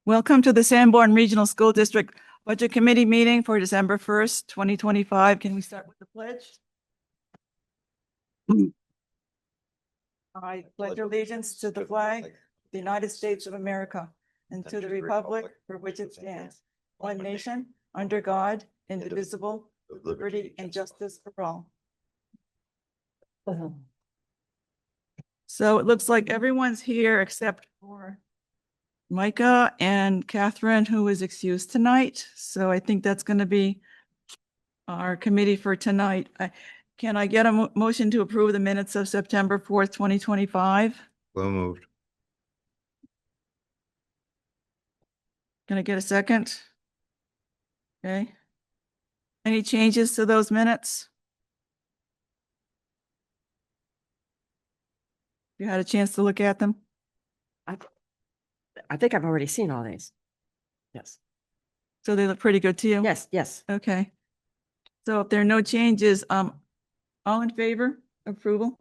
Welcome to the Sanborn Regional School District Budget Committee meeting for December 1st, 2025. Can we start with the pledge? I pledge allegiance to the flag of the United States of America and to the republic for which it stands, one nation, under God, indivisible, with liberty and justice for all. So it looks like everyone's here except for Micah and Catherine, who is excused tonight. So I think that's going to be our committee for tonight. Can I get a motion to approve the minutes of September 4th, 2025? So moved. Can I get a second? Okay. Any changes to those minutes? You had a chance to look at them? I think I've already seen all these. Yes. So they look pretty good to you? Yes, yes. Okay. So if there are no changes, all in favor, approval?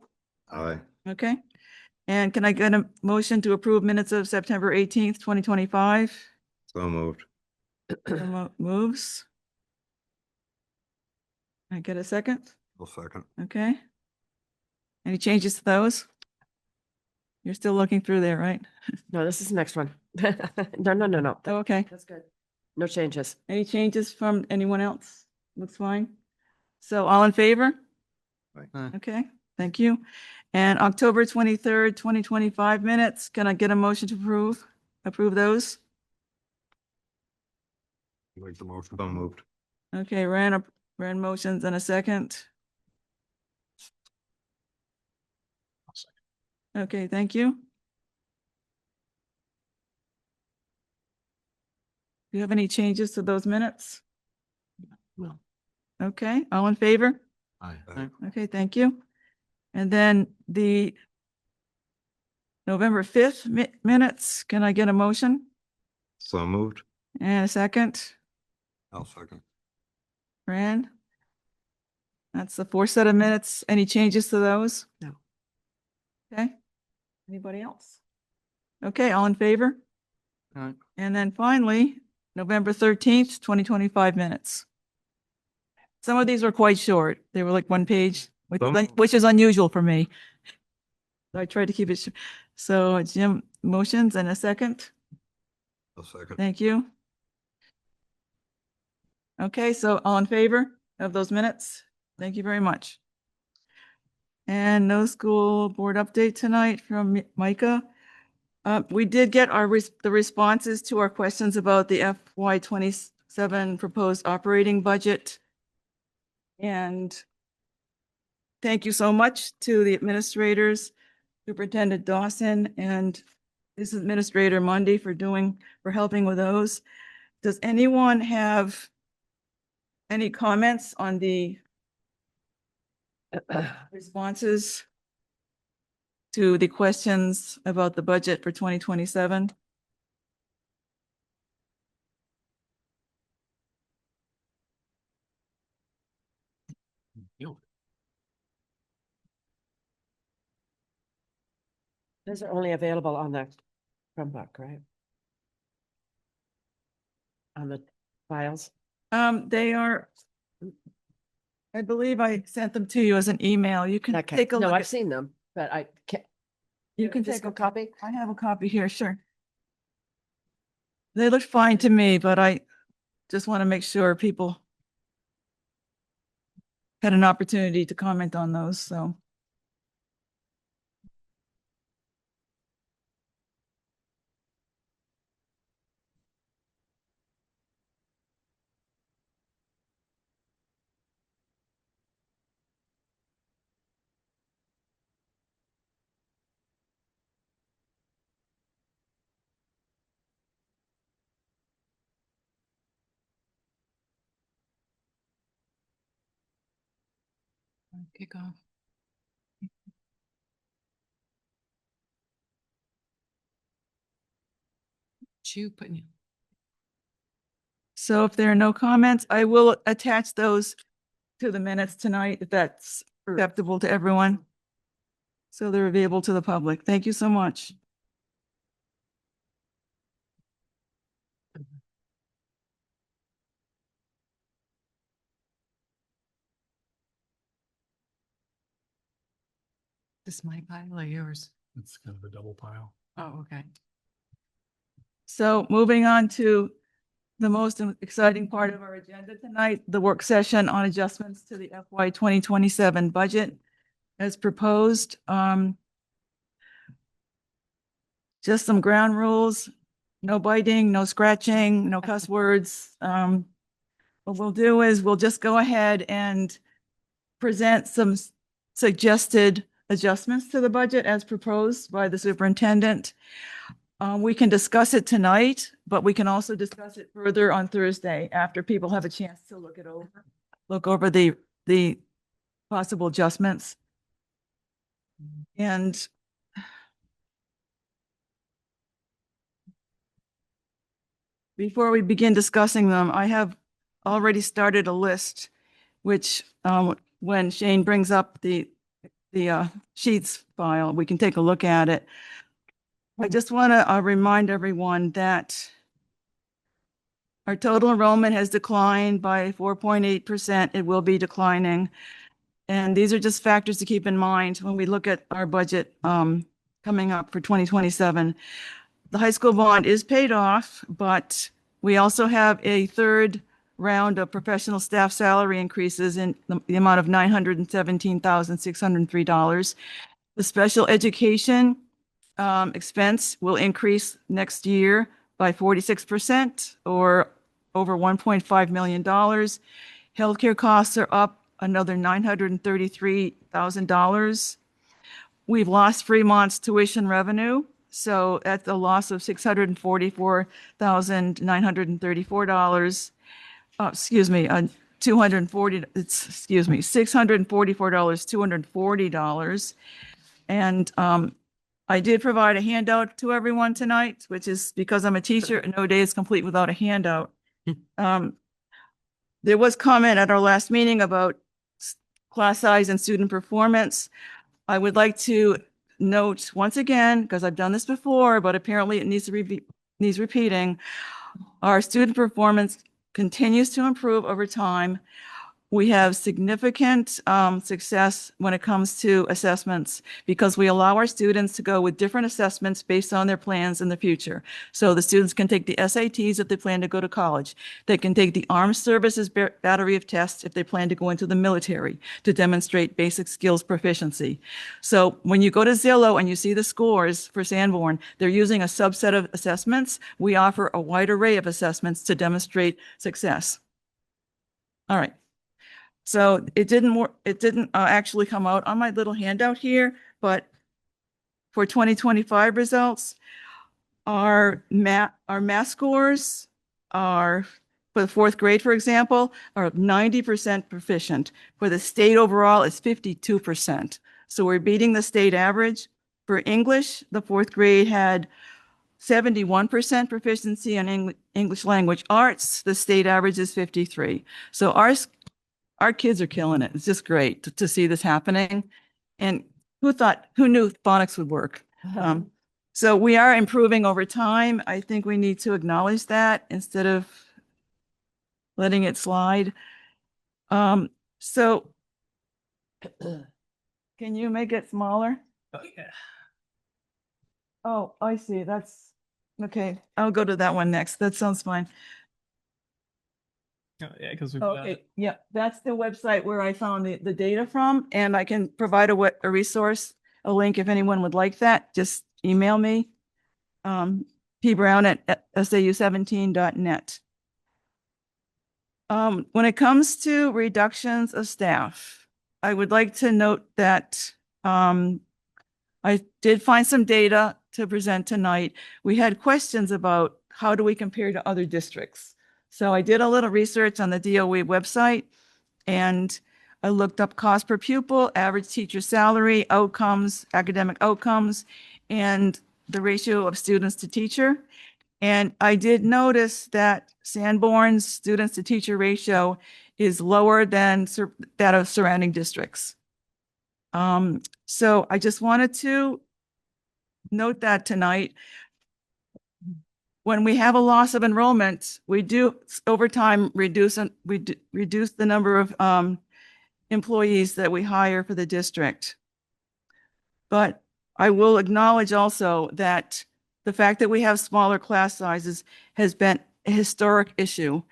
Aye. Okay. And can I get a motion to approve minutes of September 18th, 2025? So moved. Moves. Can I get a second? I'll second. Okay. Any changes to those? You're still looking through there, right? No, this is the next one. No. Oh, okay. That's good. No changes. Any changes from anyone else? Looks fine. So all in favor? Aye. Okay, thank you. And October 23rd, 2025 minutes, can I get a motion to approve those? Make the motion. So moved. Okay, ran motions and a second. Okay, thank you. Do you have any changes to those minutes? No. Okay, all in favor? Aye. Okay, thank you. And then the November 5th minutes, can I get a motion So moved. and a second? I'll second. Fran? That's the 4 set of minutes. Any changes to those? No. Okay. Anybody else? Okay, all in favor? Aye. And then finally, November 13th, 2025 minutes. Some of these were quite short. They were like one page, which is unusual for me. So I tried to keep it short. So Jim, motions and a second. I'll second. Thank you. Okay, so all in favor of those minutes? Thank you very much. And no school board update tonight from Micah. We did get the responses to our questions about the FY27 proposed operating budget. And thank you so much to the administrators, Superintendent Dawson and this Administrator Mundy for helping with those. Does anyone have any comments on the responses to the questions about the budget for 2027? Those are only available on the Chromebook, right? On the files. They are, I believe I sent them to you as an email. You can Okay. take a No, look. I've seen them, but I can't. You can take Physical a copy. I have a copy here, sure. They look fine to me, but I just want to make sure people had an opportunity to comment on those, so. Kick off. You putting So if there are no comments, I will attach those to the minutes tonight, if that's acceptable to everyone. So they're available to the public. Thank you so much. This my pile or yours? It's kind of a double pile. Oh, okay. So moving on to the most exciting part of our agenda tonight, the work session on adjustments to the FY 2027 budget as proposed. Just some ground rules, no biting, no scratching, no cuss words. What we'll do is we'll just go ahead and present some suggested adjustments to the budget as proposed by the superintendent. We can discuss it tonight, but we can also discuss it further on Thursday after people have a chance to look over the possible adjustments. And before we begin discussing them, I have already started a list, which when Shane brings up the sheets file, we can take a look at it. I just want to remind everyone that our total enrollment has declined by 4.8%. It will be declining. And these are just factors to keep in mind when we look at our budget coming up for 2027. The high school bond is paid off, but we also have a third round of professional staff salary increases in the amount of $917,603. The special education expense will increase next year by 46% or over $1.5 million. Healthcare costs are up another $933,000. We've lost Fremont's tuition revenue, so that's a loss of $644,934. $644,240. And I did provide a handout to everyone tonight, which is because I'm a teacher, no day is complete without a handout. There was comment at our last meeting about class size and student performance. I would like to note once again, because I've done this before, but apparently it needs repeating. Our student performance continues to improve over time. We have significant success when it comes to assessments because we allow our students to go with different assessments based on their plans in the future. So the students can take the SATs if they plan to go to college. They can take the Armed Services battery of tests if they plan to go into the military to demonstrate basic skills proficiency. So when you go to Zillow and you see the scores for Sanborn, they're using a subset of assessments. We offer a wide array of assessments to demonstrate success. All right. So it didn't actually come out on my little handout here, but for 2025 results, our math scores are, for the fourth grade, for example, are 90% proficient. For the state overall, it's 52%. So we're beating the state average. For English, the fourth grade had 71% proficiency in English language arts. The state average is 53. So our kids are killing it. It's just great to see this happening. And who knew phonics would work? So we are improving over time. I think we need to acknowledge that instead of letting it slide. So can you make it smaller? Oh, yeah. Oh, I see. That's okay. I'll go to that one next. That sounds fine. Oh, yeah, because we've got Okay, yeah, that's the website where I found the data from, and I can provide a resource, a link if anyone would like that. Just email me, pbrown@sau17.net. When it comes to reductions of staff, I would like to note that I did find some data to present tonight. We had questions about how do we compare to other districts. So I did a little research on the DOE website and I looked up cost per pupil, average teacher salary, outcomes, academic outcomes, and the ratio of students to teacher. And I did notice that Sanborn's students to teacher ratio is lower than that of surrounding districts. So I just wanted to note that tonight. When we have a loss of enrollment, we do over time reduce the number of employees that we hire for the district. But I will acknowledge also that the fact that we have smaller class sizes has been a historic issue.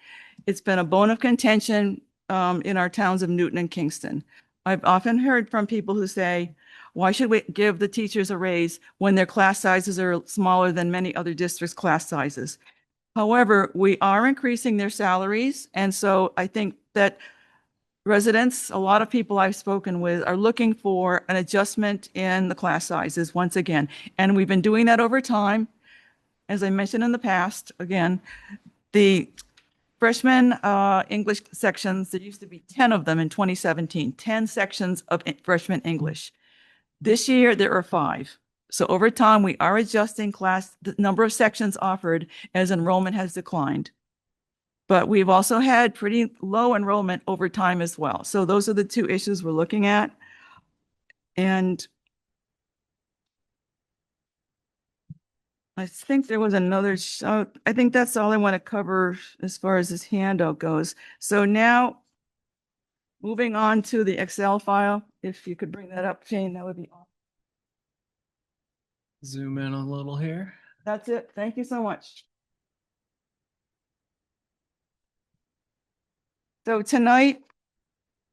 It's been a bone of contention in our towns of Newton and Kingston. I've often heard from people who say, why should we give the teachers a raise when their class sizes are smaller than many other districts' class sizes? However, we are increasing their salaries. And so I think that residents, a lot of people I've spoken with are looking for an adjustment in the class sizes once again. And we've been doing that over time. As I mentioned in the past, again, the freshman English sections, there used to be 10 of them in 2017, 10 sections of freshman English. This year, there are 5. So over time, we are adjusting the number of sections offered as enrollment has declined. But we've also had pretty low enrollment over time as well. So those are the 2 issues we're looking at. And I think there was another, I think that's all I want to cover as far as this handout goes. So now, moving on to the Excel file, if you could bring that up, Shane, that would be awesome. Zoom in a little here. That's it. Thank you so much. So tonight,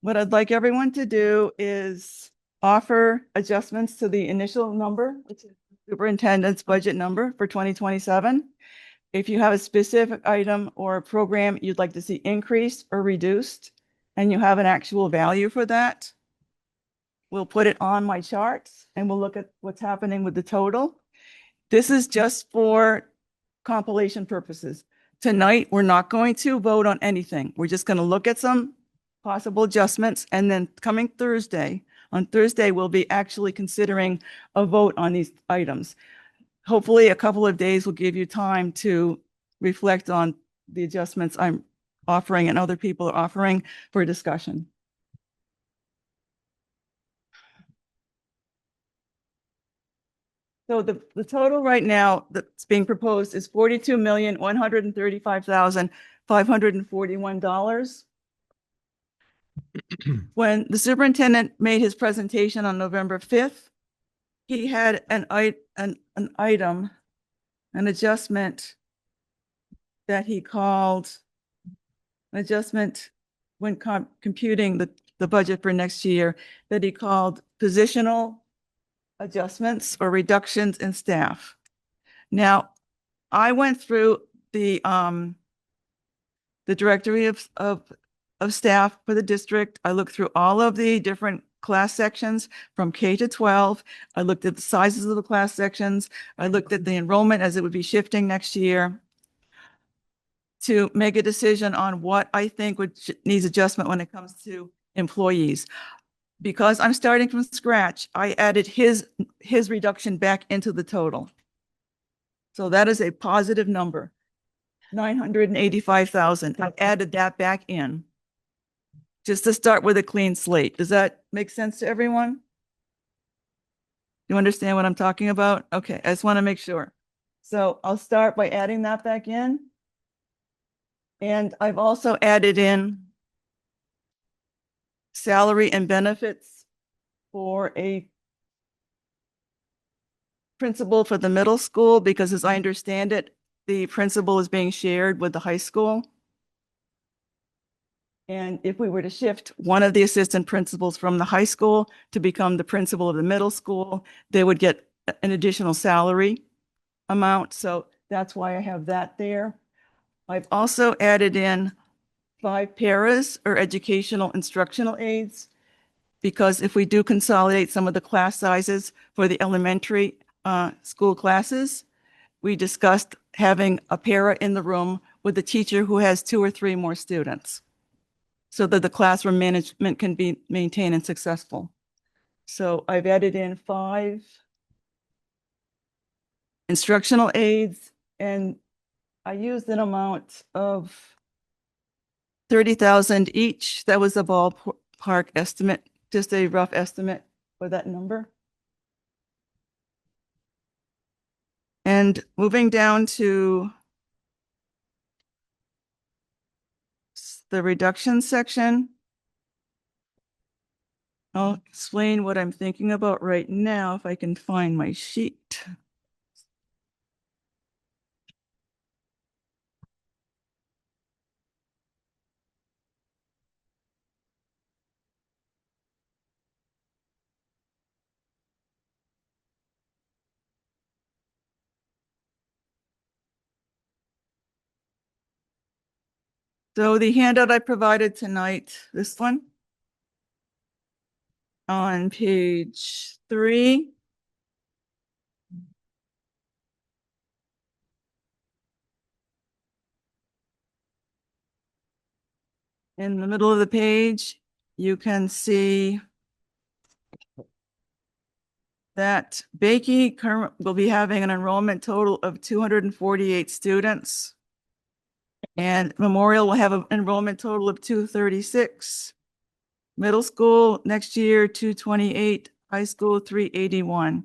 what I'd like everyone to do is offer adjustments to the initial number, which is the superintendent's budget number for 2027. If you have a specific item or a program you'd like to see increased or reduced, and you have an actual value for that, we'll put it on my charts and we'll look at what's happening with the total. This is just for compilation purposes. Tonight, we're not going to vote on anything. We're just going to look at some possible adjustments, and then coming Thursday, on Thursday, we'll be actually considering a vote on these items. Hopefully, a couple of days will give you time to reflect on the adjustments I'm offering and other people are offering for discussion. So the total right now that's being proposed is $42,135,541. When the superintendent made his presentation on November 5th, he had an item, an adjustment that he called an adjustment when computing the budget for next year that he called positional adjustments or reductions in staff. Now, I went through the directory of staff for the district. I looked through all of the different class sections from K to 12. I looked at the sizes of the class sections. I looked at the enrollment as it would be shifting next year to make a decision on what I think needs adjustment when it comes to employees. Because I'm starting from scratch, I added his reduction back into the total. So that is a positive number, 985,000. I added that back in just to start with a clean slate. Does that make sense to everyone? You understand what I'm talking about? Okay, I just want to make sure. So I'll start by adding that back in. And I've also added in salary and benefits for a principal for the middle school, because as I understand it, the principal is being shared with the high school. And if we were to shift one of the assistant principals from the high school to become the principal of the middle school, they would get an additional salary amount. So that's why I have that there. I've also added in 5 paras or educational instructional aides, because if we do consolidate some of the class sizes for the elementary school classes, we discussed having a para in the room with a teacher who has 2 or 3 more students so that the classroom management can be maintained and successful. So I've added in 5 instructional aides, and I used an amount of 30,000 each. That was a ballpark estimate, just a rough estimate for that number. And moving down to the reduction section, I'll explain what I'm thinking about right now if I can find my sheet. So the handout I provided tonight, this one, on page 3. In the middle of the page, you can see that Bakey will be having an enrollment total of 248 students. And Memorial will have an enrollment total of 236. Middle school next year, 228, high school, 381.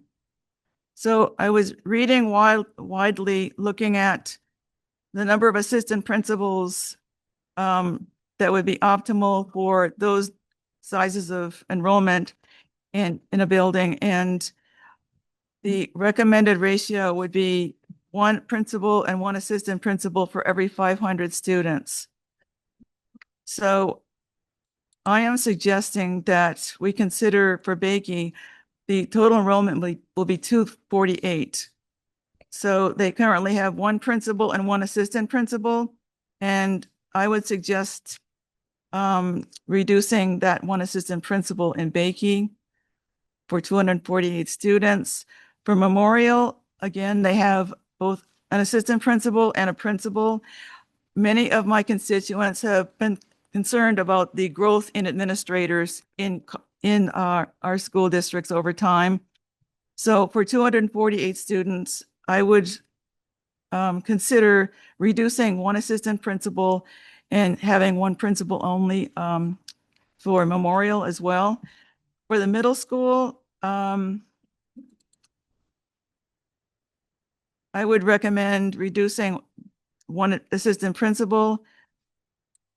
So I was reading widely, looking at the number of assistant principals that would be optimal for those sizes of enrollment in a building. And the recommended ratio would be 1 principal and 1 assistant principal for every 500 students. So I am suggesting that we consider for Bakey, the total enrollment will be 248. So they currently have 1 principal and 1 assistant principal. And I would suggest reducing that 1 assistant principal in Bakey for 248 students. For Memorial, again, they have both an assistant principal and a principal. Many of my constituents have been concerned about the growth in administrators in our school districts over time. So for 248 students, I would consider reducing 1 assistant principal and having 1 principal only for Memorial as well. For the middle school, I would recommend reducing 1 assistant principal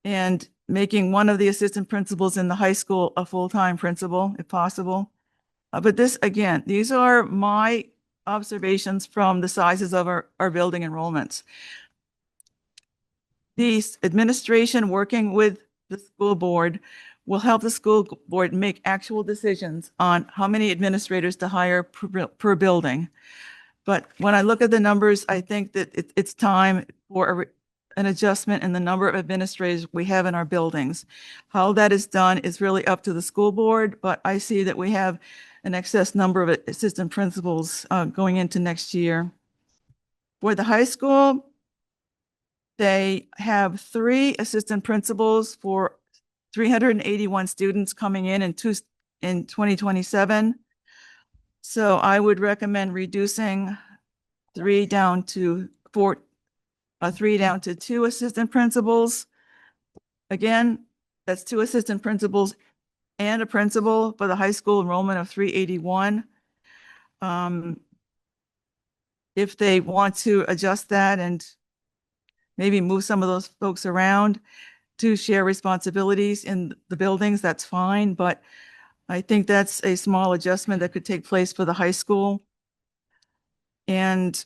and making 1 of the assistant principals in the high school a full-time principal, if possible. But this, again, these are my observations from the sizes of our building enrollments. The administration working with the school board will help the school board make actual decisions on how many administrators to hire per building. But when I look at the numbers, I think that it's time for an adjustment in the number of administrators we have in our buildings. How that is done is really up to the school board, but I see that we have an excess number of assistant principals going into next year. For the high school, they have 3 assistant principals for 381 students coming in 2027. So I would recommend reducing 3 down to 2 assistant principals. Again, that's 2 assistant principals and a principal for the high school enrollment of 381. If they want to adjust that and maybe move some of those folks around to share responsibilities in the buildings, that's fine. But I think that's a small adjustment that could take place for the high school. And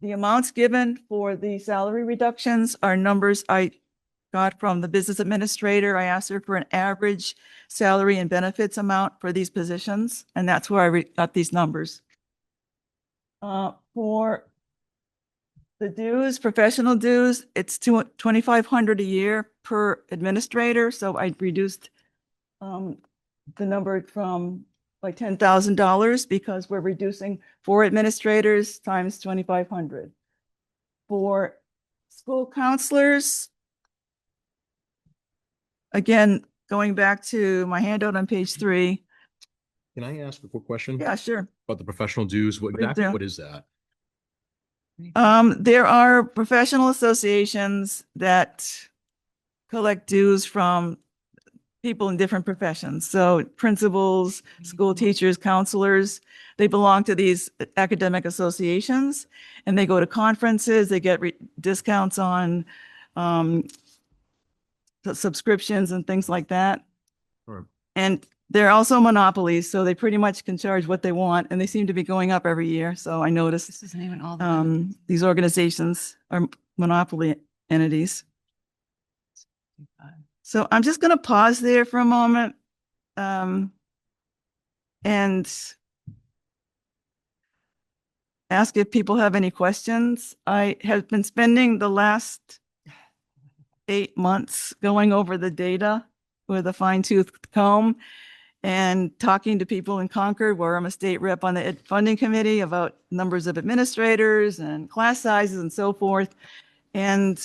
the amounts given for the salary reductions are numbers I got from the business administrator. I asked her for an average salary and benefits amount for these positions, and that's where I got these numbers. For the dues, professional dues, it's $2,500 a year per administrator. So I reduced the number from like $10,000 because we're reducing 4 administrators times 2,500. For school counselors, again, going back to my handout on page 3. Can I ask a quick question? Yeah, sure. About the professional dues, Please exactly do. what is that? There are professional associations that collect dues from people in different professions. So principals, school teachers, counselors, they belong to these academic associations and they go to conferences, they get discounts on subscriptions and things like that. Sure. And they're also monopolies, so they pretty much can charge what they want and they seem to be going up every year. So I noticed This isn't even all the. these organizations are monopoly entities. So I'm just going to pause there for a moment. And ask if people have any questions. I have been spending the last 8 months going over the data with a fine-tooth comb and talking to people in Concord, where I'm a state rep on the Ed funding committee, about numbers of administrators and class sizes and so forth. And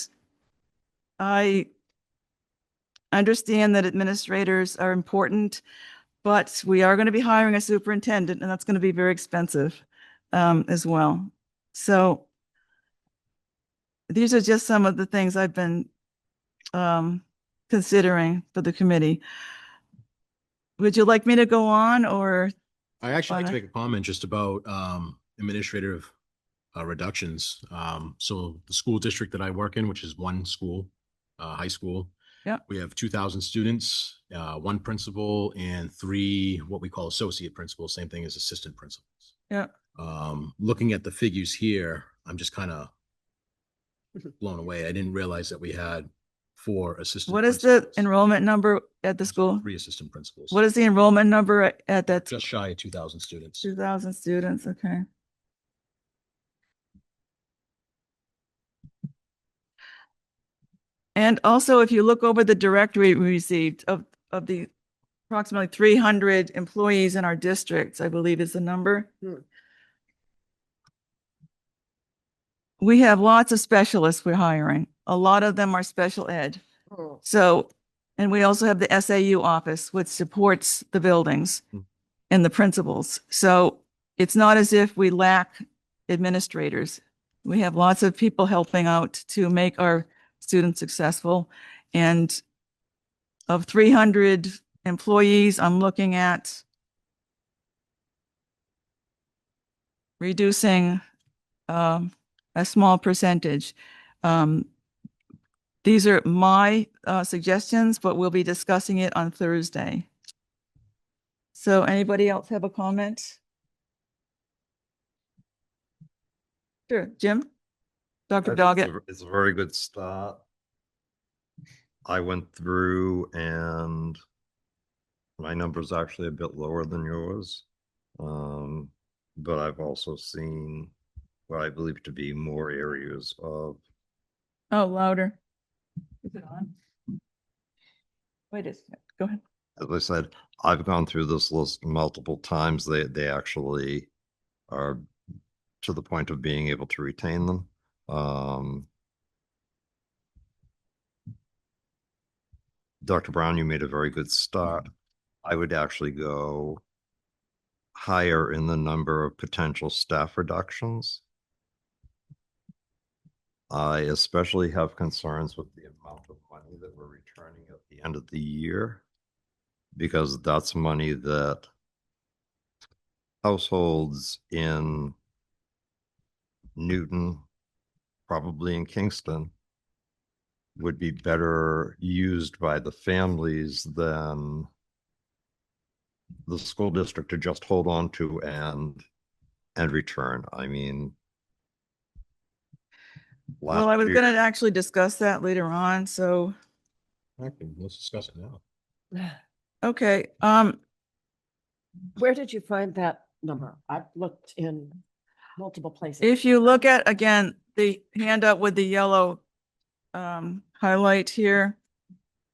I understand that administrators are important, but we are going to be hiring a superintendent, and that's going to be very expensive as well. So these are just some of the things I've been considering for the committee. Would you like me to go on, or? I actually like to Wanna- make a comment just about administrative reductions. So the school district that I work in, which is one school, high school. Yeah. We have 2,000 students, one principal and 3 what we call associate principals, same thing as assistant principals. Yeah. Looking at the figures here, I'm just kind of blown away. I didn't realize that we had 4 assistant. What is the principals. enrollment number at the school? 3 assistant principals. What is the enrollment number at that? Just shy of 2,000 students. 2,000 students, okay. And also, if you look over the directory we received of the approximately 300 employees in our districts, I believe is the number. We have lots of specialists we're hiring. A lot of them are special ed. Oh, So, and we also have the SAU office, which supports the buildings and the principals. So it's not as if we lack administrators. We have lots of people helping out to make our students successful. And of 300 employees, I'm looking at reducing a small percentage. These are my suggestions, but we'll be discussing it on Thursday. So anybody else have a comment? Sure, Jim? Dr. I think Doggett? It's a very good start. I went through and my number's actually a bit lower than yours. But I've also seen what I believe to be more areas of, Oh, louder. Is it on? Wait a second, go ahead. as I said, I've gone through this list multiple times. They actually are to the point of being able to retain them. Dr. Brown, you made a very good start. I would actually go higher in the number of potential staff reductions. I especially have concerns with the amount of money that we're returning at the end of the year, because that's money that households in Newton, probably in Kingston, would be better used by the families than the school district to just hold on to and return. I mean, Well, I was going to actually discuss that later on, so, Okay, let's discuss it now. okay. where did you find that number? I've looked in multiple places. If you look at, again, the handout with the yellow highlight here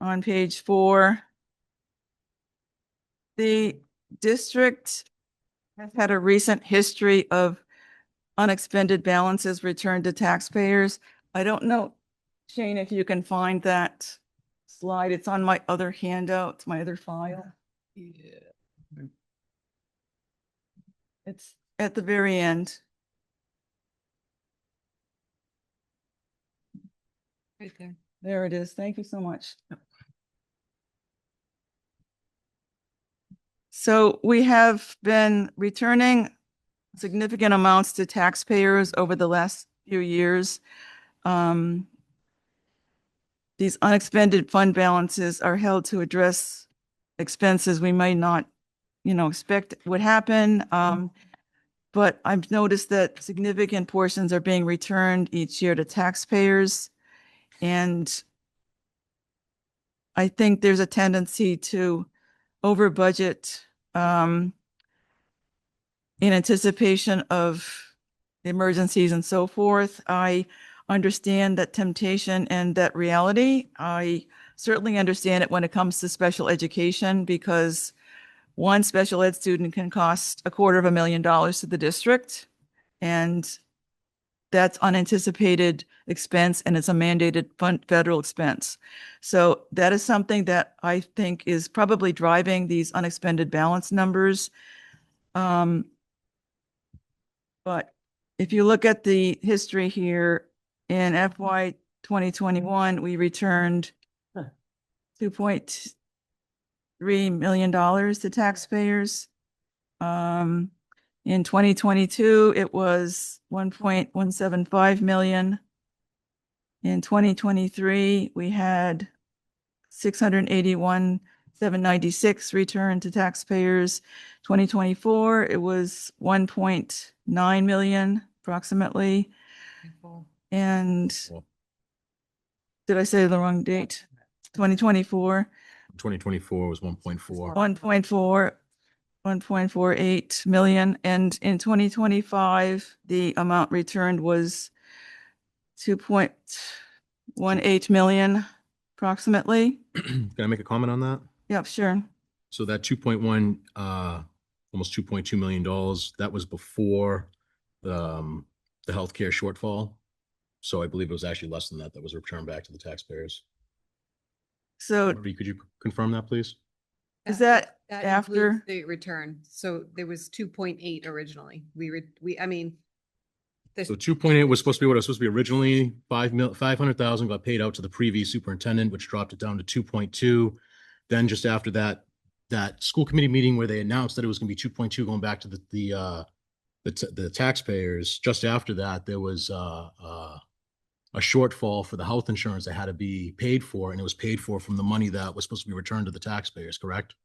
on page 4, the district has had a recent history of unexpended balances returned to taxpayers. I don't know, Shane, if you can find that slide. It's on my other handout, my other file. Yeah. It's at the very end. Right there. There it is. Thank you so much. So we have been returning significant amounts to taxpayers over the last few years. These unexpended fund balances are held to address expenses we might not, expect would happen. But I've noticed that significant portions are being returned each year to taxpayers. And I think there's a tendency to over budget in anticipation of emergencies and so forth. I understand that temptation and that reality. I certainly understand it when it comes to special education because one special ed student can cost $250,000 to the district. And that's unanticipated expense and it's a mandated federal expense. So that is something that I think is probably driving these unexpended balance numbers. But if you look at the history here in FY 2021, we returned $2.3 million to taxpayers. In 2022, it was 1.175 million. In 2023, we had 681,796 returned to taxpayers. 2024, it was 1.9 million approximately. And did I say the wrong date? 2024, 2024 was 1.4. 1.48 million. And in 2025, the amount returned was 2.18 million approximately. Can I make a comment on that? Yep, sure. So that 2.1, almost $2.2 million, that was before the healthcare shortfall. So I believe it was actually less than that was returned back to the taxpayers. So Marie, could you confirm that, please? is that includes after? the return? So there was 2.8 originally. I mean. So 2.8 was supposed to be what it was supposed to be originally. 500,000 got paid out to the previous superintendent, which dropped it down to 2.2. Then just after that school committee meeting where they announced that it was going to be 2.2 going back to the taxpayers. Just after that, there was a shortfall for the health insurance that had to be paid for, and it was paid for from the money that was supposed to be returned to the taxpayers, correct?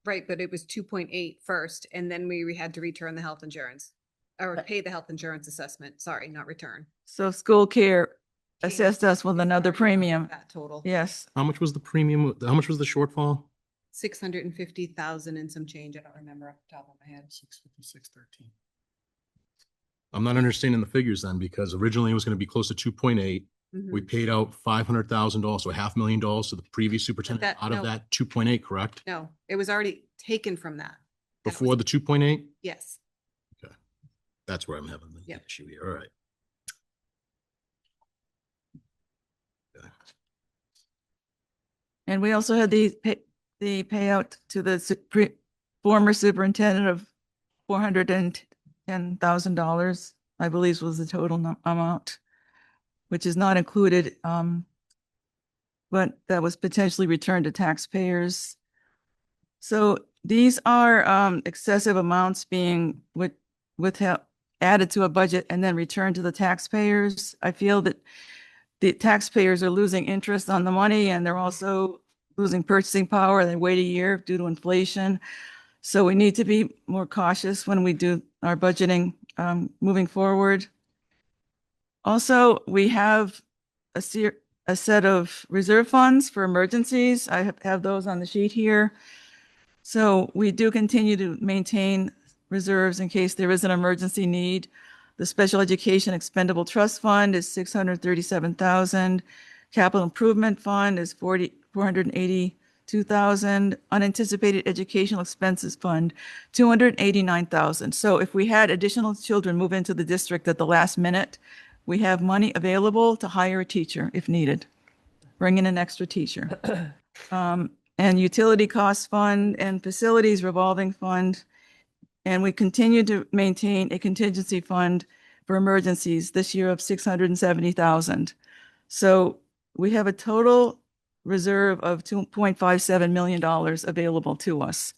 Right, but it was 2.8 first, and then we had to return the health insurance. Or pay the health insurance assessment, sorry, not return. So school care Came assessed us with it's another already premium. That total. Yes. How much was the premium? How much was the shortfall? 650,000 and some change. I don't remember off the top of my head. 656.13. I'm not understanding the figures then, because originally it was going to be close to 2.8. We Mhm. paid out $500,000, so $500,000 to the previous superintendent out of no. that 2.8, correct? No, it was already taken from that. And it Before was- the 2.8? Yes. That's where I'm having the Yep. issue here. All right. And we also had the payout to the former superintendent of $410,000, I believe was the total amount, which is not included, but that was potentially returned to taxpayers. So these are excessive amounts being added to a budget and then returned to the taxpayers. I feel that the taxpayers are losing interest on the money and they're also losing purchasing power. They wait a year due to inflation. So we need to be more cautious when we do our budgeting moving forward. Also, we have a set of reserve funds for emergencies. I have those on the sheet here. So we do continue to maintain reserves in case there is an emergency need. The Special Education Expendable Trust Fund is 637,000. Capital Improvement Fund is 482,000. Unanticipated Educational Expenses Fund, 289,000. So if we had additional children move into the district at the last minute, we have money available to hire a teacher if needed. Bring in an extra teacher. And Utility Cost Fund and Facilities Revolving Fund. And we continue to maintain a contingency fund for emergencies this year of 670,000. So we have a total reserve of $2.57 million available to us.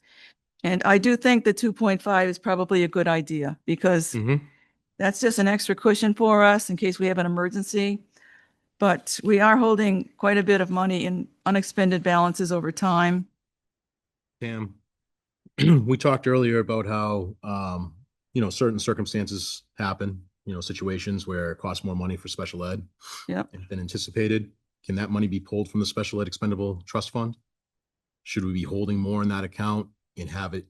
And I do think the 2.5 is probably a good idea because Mhm. that's just an extra cushion for us in case we have an emergency. But we are holding quite a bit of money in unexpended balances over time. Pam, we talked earlier about how, certain circumstances happen, situations where it costs more money for special ed Yep. than anticipated. Can that money be pulled from the special ed expendable trust fund? Should we be holding more in that account and have it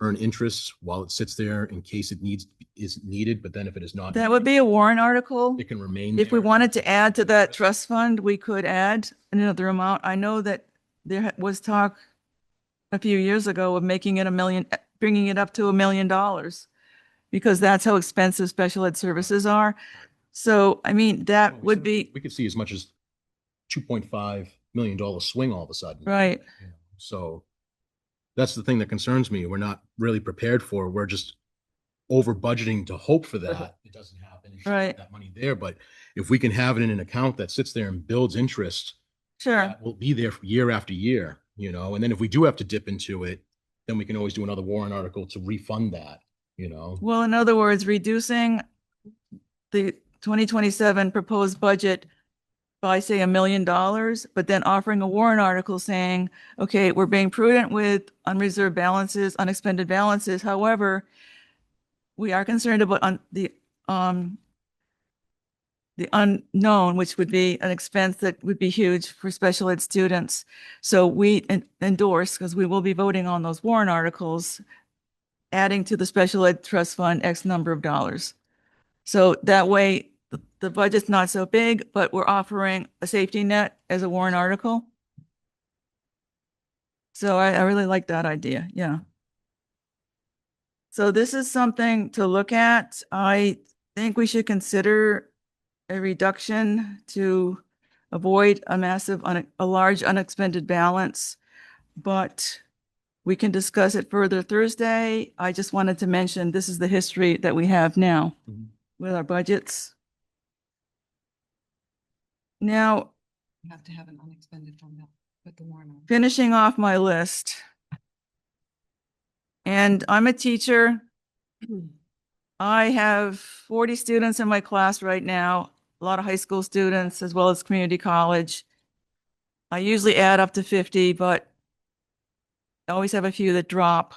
earn interest while it sits there in case is needed, but then if it is not, That would be a warrant article. it can remain If we there? wanted to add to that trust fund, we could add another amount. I know that there was talk a few years ago of making it bringing it up to $1 million because that's how expensive special ed services are. So, I mean, that would be, We could see as much as $2.5 million swing all of a sudden. right. So that's the thing that concerns me. We're not really prepared for. We're just over budgeting to hope for that. It doesn't happen. It's Right. that money there. But if we can have it in an account that sits there and builds interest, Sure. that will be there for year after year, and then if we do have to dip into it, then we can always do another warrant article to refund that, Well, in other words, reducing the 2027 proposed budget by, say, $1 million, but then offering a warrant article saying, okay, we're being prudent with unreserved balances, unexpended balances. However, we are concerned about the unknown, which would be an expense that would be huge for special ed students. So we endorse, because we will be voting on those warrant articles, adding to the special ed trust fund X number of dollars. So that way, the budget's not so big, but we're offering a safety net as a warrant article. So I really like that idea. Yeah. So this is something to look at. I think we should consider a reduction to avoid a large unexpended balance, but we can discuss it further Thursday. I just wanted to mention this is the history that we have now Mhm. with our budgets. Now, You have to have an unexpended fund balance with the warrant on. finishing off my list. And I'm a teacher. I have 40 students in my class right now, a lot of high school students as well as community college. I usually add up to 50, but I always have a few that drop.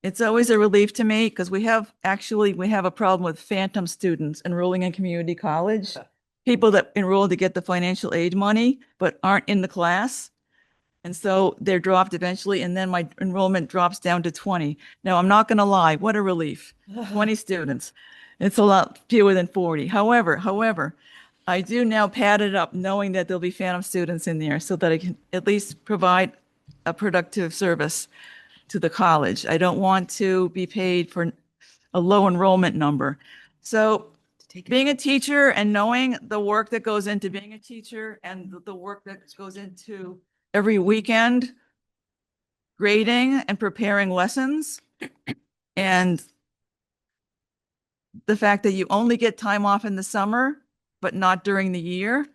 It's always a relief to me because we have a problem with phantom students enrolling in community college. People that enroll to get the financial aid money, but aren't in the class. And so they're dropped eventually, and then my enrollment drops down to 20. Now, I'm not going to lie, what a relief. 20 students. It's a lot fewer than 40. However, I do now pad it up knowing that there'll be phantom students in there so that I can at least provide a productive service to the college. I don't want to be paid for a low enrollment number. So being a teacher and knowing the work that goes into being a teacher and the work that goes into every weekend grading and preparing lessons, and the fact that you only get time off in the summer, but not during the year.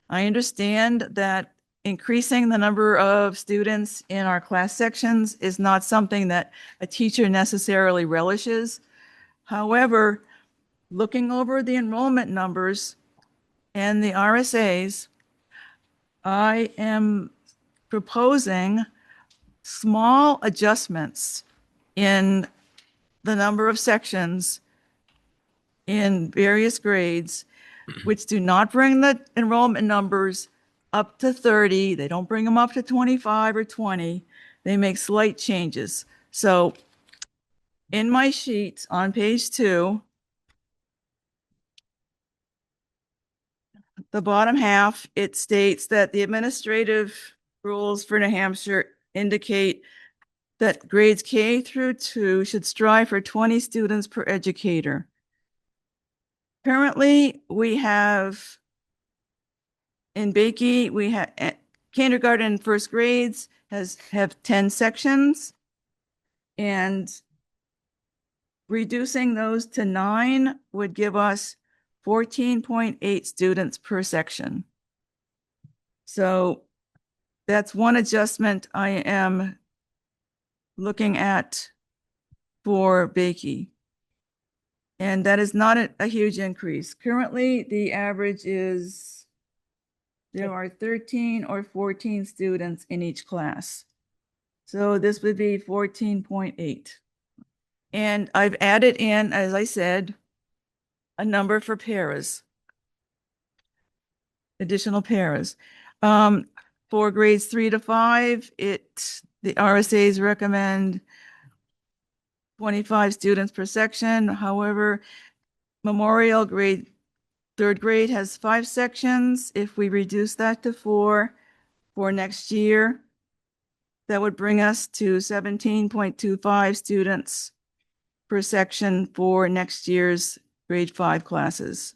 I understand that increasing the number of students in our class sections is not something that a teacher necessarily relishes. However, looking over the enrollment numbers and the RSAs, I am proposing small adjustments in the number of sections in various grades, which do not bring the enrollment numbers up to 30. They don't bring them up to 25 or 20. They make slight changes. So in my sheet on page 2, the bottom half, it states that the administrative rules for New Hampshire indicate that grades K through 2 should strive for 20 students per educator. Currently, we have in Bakey, we have kindergarten and first grades have 10 sections, and reducing those to 9 would give us 14.8 students per section. So that's one adjustment I am looking at for Bakey. And that is not a huge increase. Currently, the average is there are 13 or 14 students in each class. So this would be 14.8. And I've added in, as I said, a number for paras, additional paras. For grades 3 to 5, the RSAs recommend 25 students per section. However, Memorial grade, third grade has 5 sections. If we reduce that to 4 for next year, that would bring us to 17.25 students per section for next year's grade 5 classes.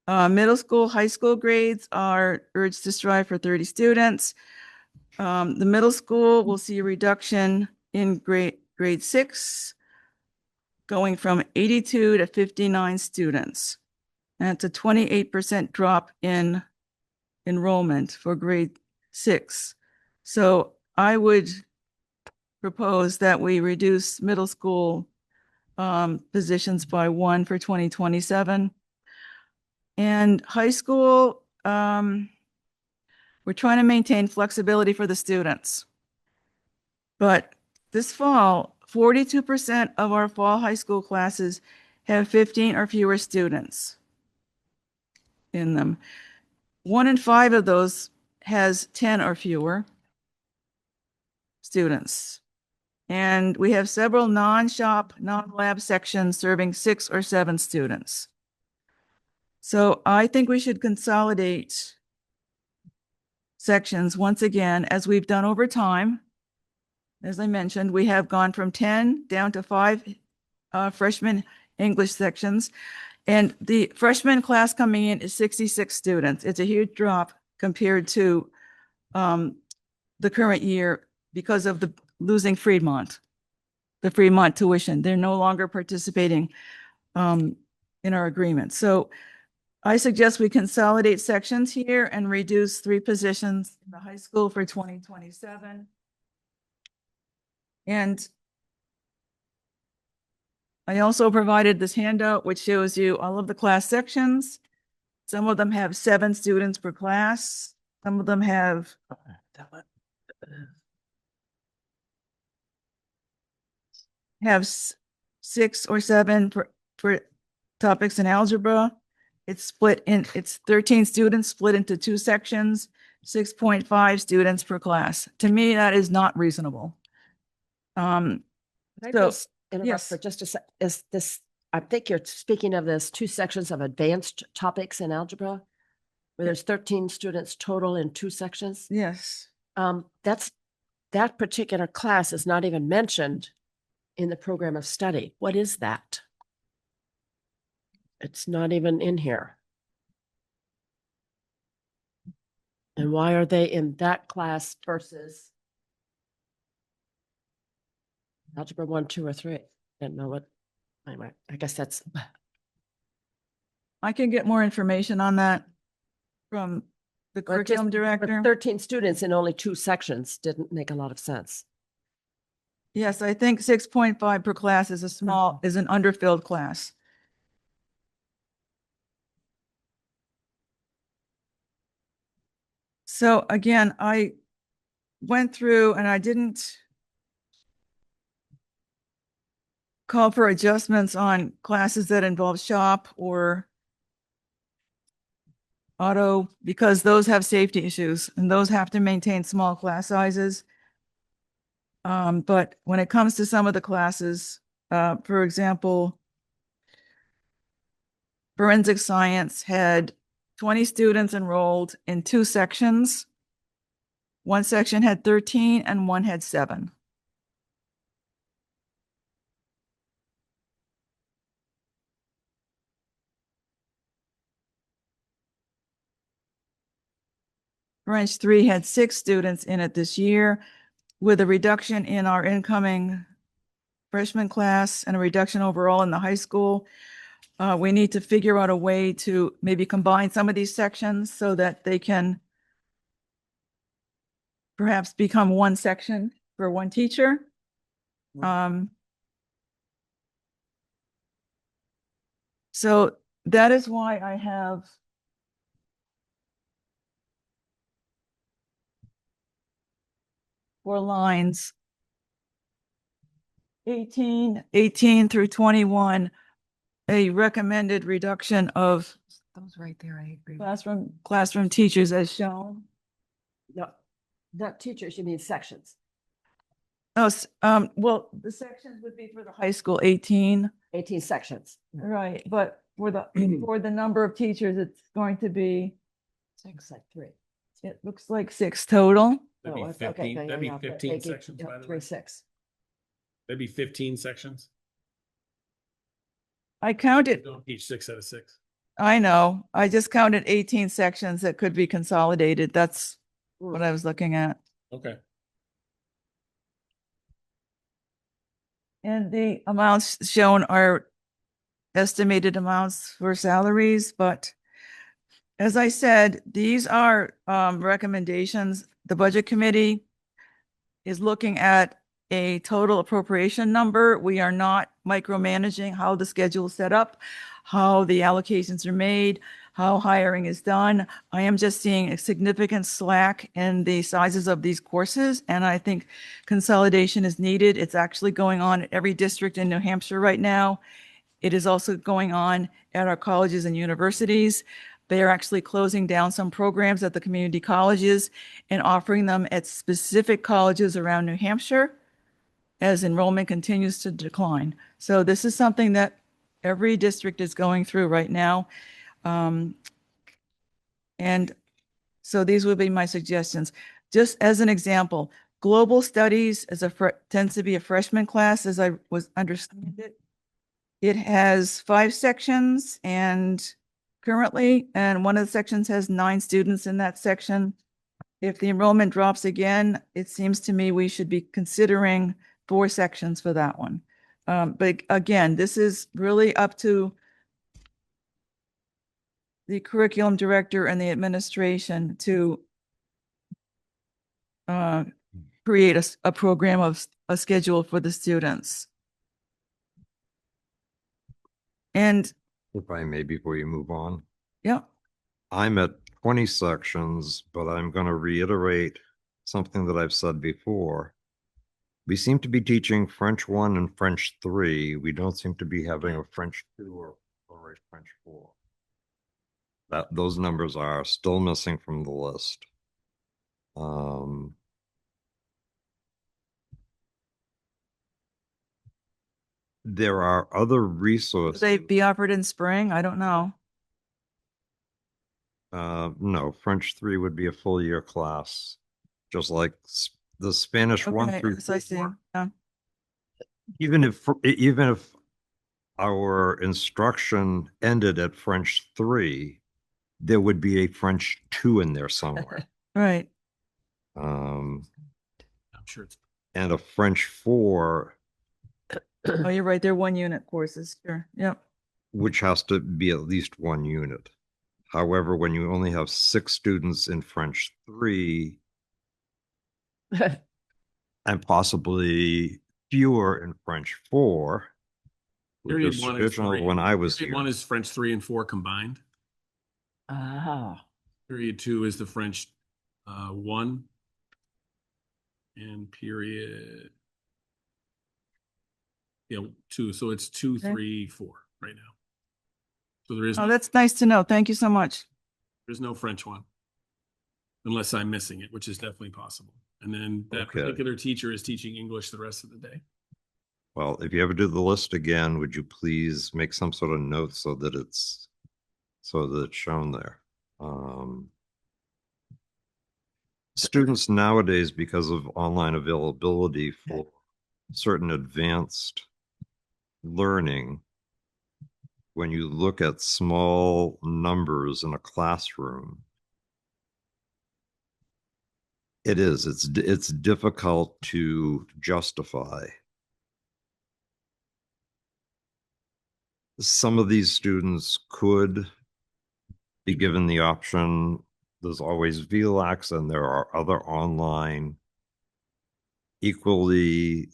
Middle school, high school grades are urged to strive for 30 students. The middle school will see a reduction in grade 6, going from 82 to 59 students. And it's a 28% drop in enrollment for grade 6. So I would propose that we reduce middle school positions by 1 for 2027. And high school, we're trying to maintain flexibility for the students. But this fall, 42% of our fall high school classes have 15 or fewer students in them. 1 in 5 of those has 10 or fewer students. And we have several non-shop, non-lab sections serving 6 or 7 students. So I think we should consolidate sections once again, as we've done over time. As I mentioned, we have gone from 10 down to 5 freshman English sections. And the freshman class coming in is 66 students. It's a huge drop compared to the current year because of the losing Fremont, the Fremont tuition. They're no longer participating in our agreement. So I suggest we consolidate sections here and reduce 3 positions in the high school for 2027. And I also provided this handout, which shows you all of the class sections. Some of them have 7 students per class. Some of them have have 6 or 7 for topics in algebra. It's 13 students split into 2 sections, 6.5 students per class. To me, that is not reasonable. Can I So, just interrupt yes. for just a sec? Is this, I think you're speaking of this 2 sections of advanced topics in algebra, where there's 13 students total in 2 sections. Yes. That particular class is not even mentioned in the program of study. What is that? It's not even in here. And why are they in that class versus algebra 1, 2, or 3? Didn't know what, anyway, I guess that's, I can get more information on that from the Well, just- curriculum but director. 13 students in only 2 sections didn't make a lot of sense. Yes, I think 6.5 per class is is an underfilled class. So again, I went through and I didn't call for adjustments on classes that involve shop or auto, because those have safety issues and those have to maintain small class sizes. But when it comes to some of the classes, for example, forensic science had 20 students enrolled in 2 sections. One section had 13 and one had 7. Branch 3 had 6 students in it this year, with a reduction in our incoming freshman class and a reduction overall in the high school. we need to figure out a way to maybe combine some of these sections so that they can perhaps become one section for one teacher. So that is why I have four lines 18 through 21, a recommended reduction of Those right there, I agree. classroom teachers as shown. No, not teachers, you mean sections. Oh, well, the sections would be for the high school 18, 18 sections. right? But for the number of teachers, it's going to be, Six, like three. it looks like 6 total. That'd be Oh, okay, 15, yeah, that'd be yeah, but 15 make it, sections, yeah, by the three, way. 6. That'd be 15 sections. I counted, Don't teach 6 out of 6. I know, I just counted 18 sections that could be consolidated. That's what I was looking at. Okay. And the amounts shown are estimated amounts for salaries, but as I said, these are recommendations. The Budget Committee is looking at a total appropriation number. We are not micromanaging how the schedule is set up, how the allocations are made, how hiring is done. I am just seeing a significant slack in the sizes of these courses, and I think consolidation is needed. It's actually going on at every district in New Hampshire right now. It is also going on at our colleges and universities. They are actually closing down some programs at the community colleges and offering them at specific colleges around New Hampshire as enrollment continues to decline. So this is something that every district is going through right now. And so these would be my suggestions. Just as an example, global studies tends to be a freshman class, as I was understanding it. It has 5 sections and one of the sections has 9 students in that section. If the enrollment drops again, it seems to me we should be considering 4 sections for that one. But again, this is really up to the curriculum director and the administration to create a program of a schedule for the students. And If I may, before you move on, yeah, I'm at 20 sections, but I'm going to reiterate something that I've said before. We seem to be teaching French 1 and French 3. We don't seem to be having a French 2 or a French 4. Those numbers are still missing from the list. There are other will resources. they be offered in spring? I don't know. No, French 3 would be a full year class, just like the Spanish 1 Okay, through yes, I see. 4. Yeah. Even if our instruction ended at French 3, there would be a French 2 in there somewhere. Right. Um, I'm sure it's and a French 4, Oh, you're right. They're 1-unit courses. Sure. Yep. which has to be at least 1 unit. However, when you only have 6 students in French 3 and possibly fewer in French 4, which period is 1 and traditional 3. when I was Period here. 1 is French 3 and 4 combined. Ah, Period 2 is the French 1. And period 2. So it's 2, Okay. 3, 4 right now. So there is Oh, that's nice to know. Thank you so much. there's no French 1. Unless I'm missing it, which is definitely possible. And then that Okay. particular teacher is teaching English the rest of the day. Well, if you ever do the list again, would you please make some sort of note so that it's shown there? Students nowadays, because of online availability for certain advanced learning, when you look at small numbers in a classroom, it's difficult to justify. some of these students could be given the option. There's always VLAX, and there are other online equally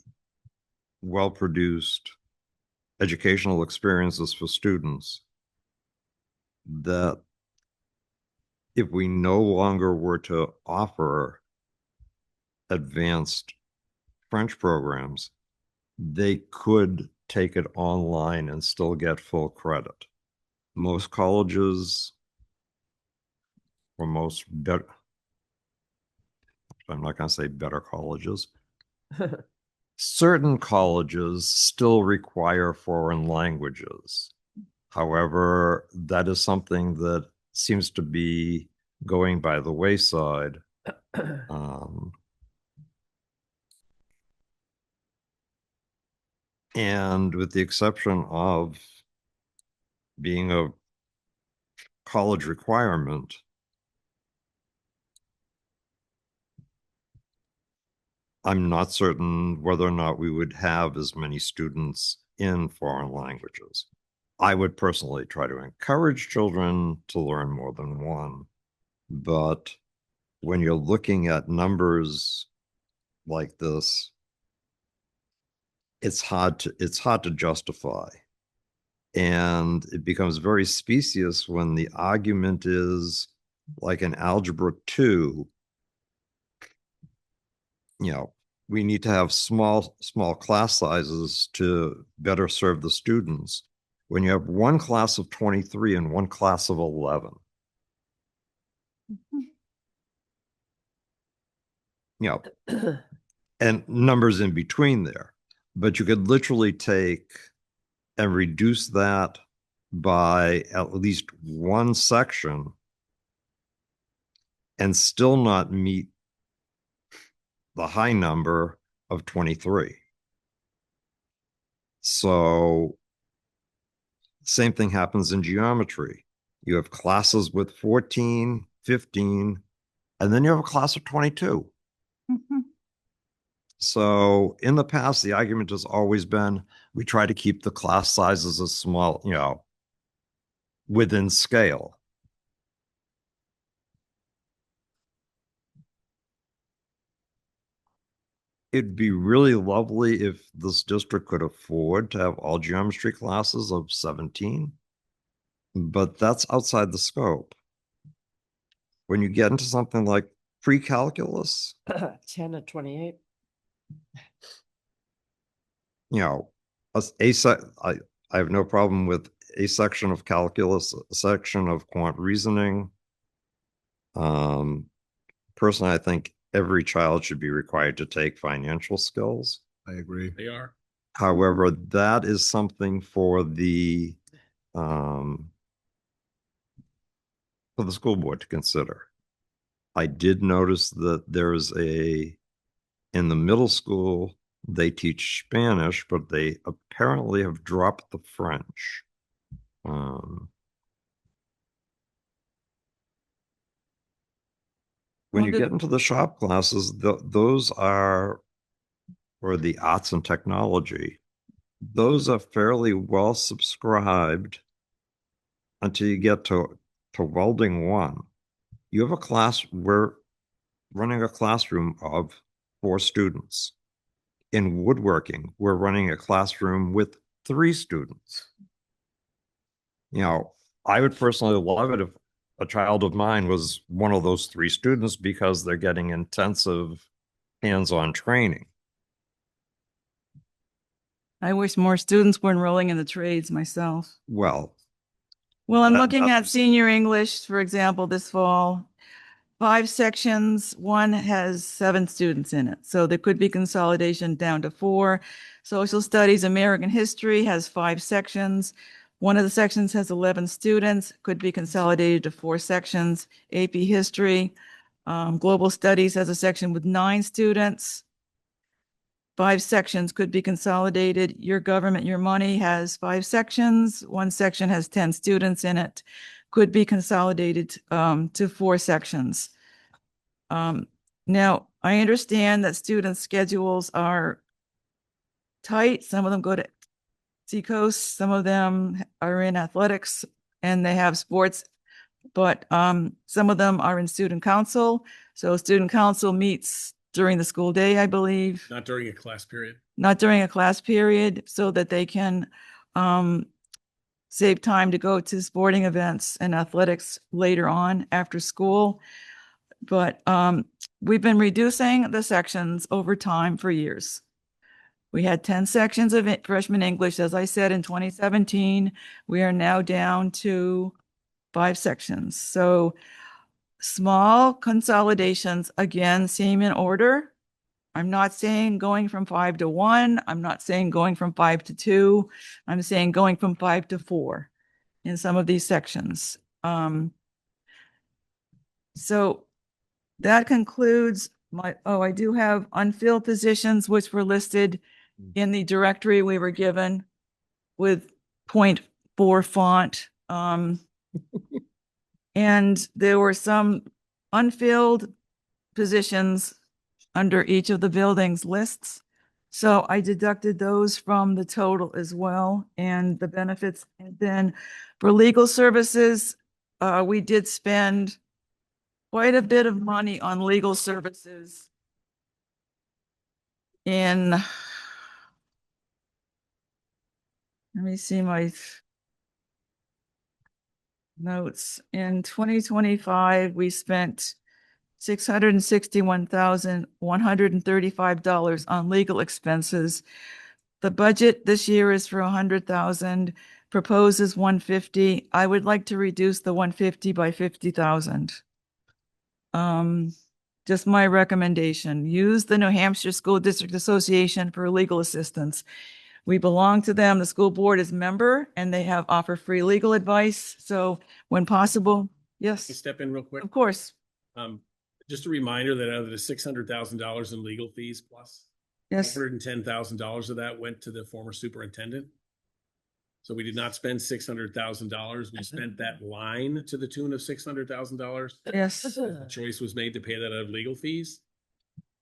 well-produced educational experiences for students that if we no longer were to offer advanced French programs, they could take it online and still get full credit. Most colleges, or most better, I'm not going to say better colleges, certain colleges still require foreign languages. However, that is something that seems to be going by the wayside. And with the exception of being a college requirement, I'm not certain whether or not we would have as many students in foreign languages. I would personally try to encourage children to learn more than one, but when you're looking at numbers like this, it's hard to justify. And it becomes very specious when the argument is like in Algebra 2, we need to have small class sizes to better serve the students. When you have one class of 23 and one class of 11, and numbers in between there, but you could literally take and reduce that by at least one section and still not meet the high number of 23. So same thing happens in geometry. You have classes with 14, 15, and then you have a class of 22. Mhm. So in the past, the argument has always been, we try to keep the class sizes as small, within scale. It'd be really lovely if this district could afford to have all geometry classes of 17, but that's outside the scope. When you get into something like pre-calculus, 10 to 28. I have no problem with a section of calculus, a section of quant reasoning. Personally, I think every child should be required to take financial skills. I agree. They are. However, that is something for the school board to consider. I did notice that there's in the middle school, they teach Spanish, but they apparently have dropped the French. When you get into the shop classes, those are, or the arts and technology, those are fairly well subscribed until you get to welding 1. You have a class, we're running a classroom of 4 students. In woodworking, we're running a classroom with 3 students. I would personally love it if a child of mine was one of those 3 students because they're getting intensive hands-on training. I wish more students were enrolling in the trades myself. Well, I'm looking at senior English, for example, this fall. 5 sections, one has 7 students in it. So there could be consolidation down to 4. Social Studies, American History has 5 sections. One of the sections has 11 students, could be consolidated to 4 sections. AP History, Global Studies has a section with 9 students. 5 sections could be consolidated. Your Government, Your Money has 5 sections. One section has 10 students in it, could be consolidated to 4 sections. Now, I understand that student schedules are tight. Some of them go to Seacoast. Some of them are in athletics and they have sports, but some of them are in student council. So student council meets during the school day, I believe, Not during a class period. not during a class period, so that they can save time to go to sporting events and athletics later on after school. But we've been reducing the sections over time for years. We had 10 sections of freshman English, as I said, in 2017. We are now down to 5 sections. So small consolidations, again, seem in order. I'm not saying going from 5 to 1. I'm not saying going from 5 to 2. I'm saying going from 5 to 4 in some of these sections. So that concludes my, I do have unfilled positions, which were listed in the directory we were given with 0.4 font. And there were some unfilled positions under each of the buildings lists. So I deducted those from the total as well and the benefits. And then for legal services, we did spend quite a bit of money on legal services in, let me see my notes. In 2025, we spent $661,135 on legal expenses. The budget this year is for 100,000, proposes 150. I would like to reduce the 150 by 50,000. Just my recommendation, use the New Hampshire School District Association for legal assistance. We belong to them. The school board is member and they have offer free legal advice. So when possible, Can I yes, step in real quick? of course. Just a reminder that out of the $600,000 in legal fees plus, Yes, $110,000 of that went to the former superintendent. So we did not spend $600,000. We spent that line to the tune of $600,000. yes. The choice was made to pay that out of legal fees.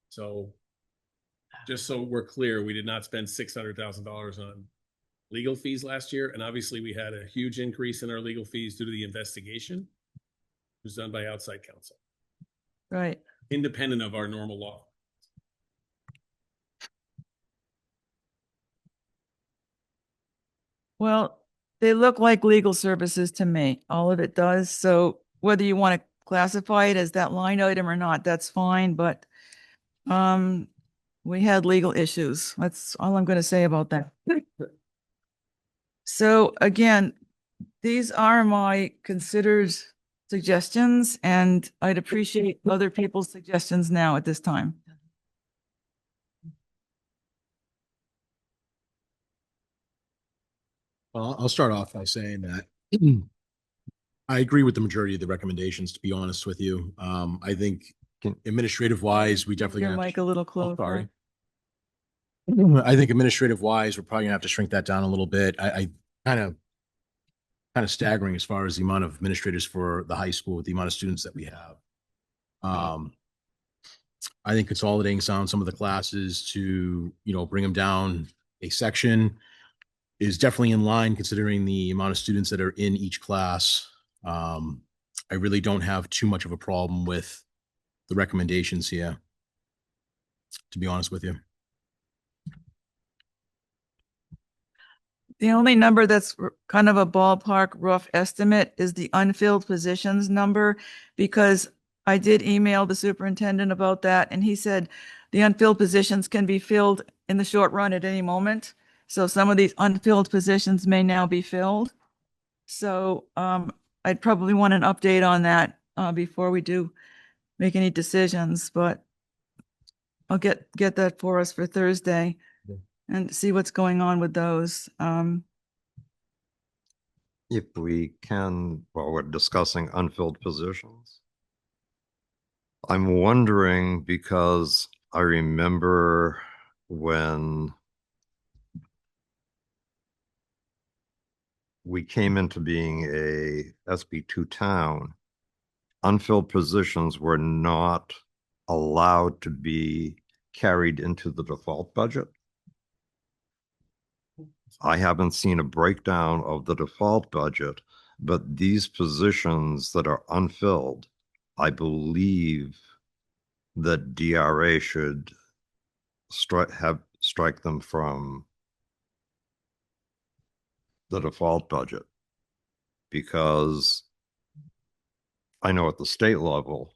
So just so we're clear, we did not spend $600,000 on legal fees last year. And obviously we had a huge increase in our legal fees due to the investigation. It was done by outside counsel, Right. independent of our normal law. Well, they look like legal services to me. All of it does. So whether you want to classify it as that line item or not, that's fine, but we had legal issues. That's all I'm going to say about that. So again, these are my considered suggestions and I'd appreciate other people's suggestions now at this time. Well, I'll start off by saying that I agree with the majority of the recommendations, to be honest with you. I think administrative wise, we definitely. Your gonna have mic to- a little Oh, sorry. closer. I think administrative wise, we're probably gonna have to shrink that down a little bit. I kind of staggering as far as the amount of administrators for the high school with the amount of students that we have. I think consolidating some of the classes to, bring them down a section is definitely in line considering the amount of students that are in each class. I really don't have too much of a problem with the recommendations here, to be honest with you. The only number that's kind of a ballpark rough estimate is the unfilled positions number, because I did email the superintendent about that and he said the unfilled positions can be filled in the short run at any moment. So some of these unfilled positions may now be filled. So I'd probably want an update on that before we do make any decisions, but I'll get that for us for Thursday and see what's going on with those. If we can, while we're discussing unfilled positions, I'm wondering because I remember when we came into being a SB2 town, unfilled positions were not allowed to be carried into the default budget. I haven't seen a breakdown of the default budget, but these positions that are unfilled, I believe that DRA should strike them from the default budget. Because I know at the state level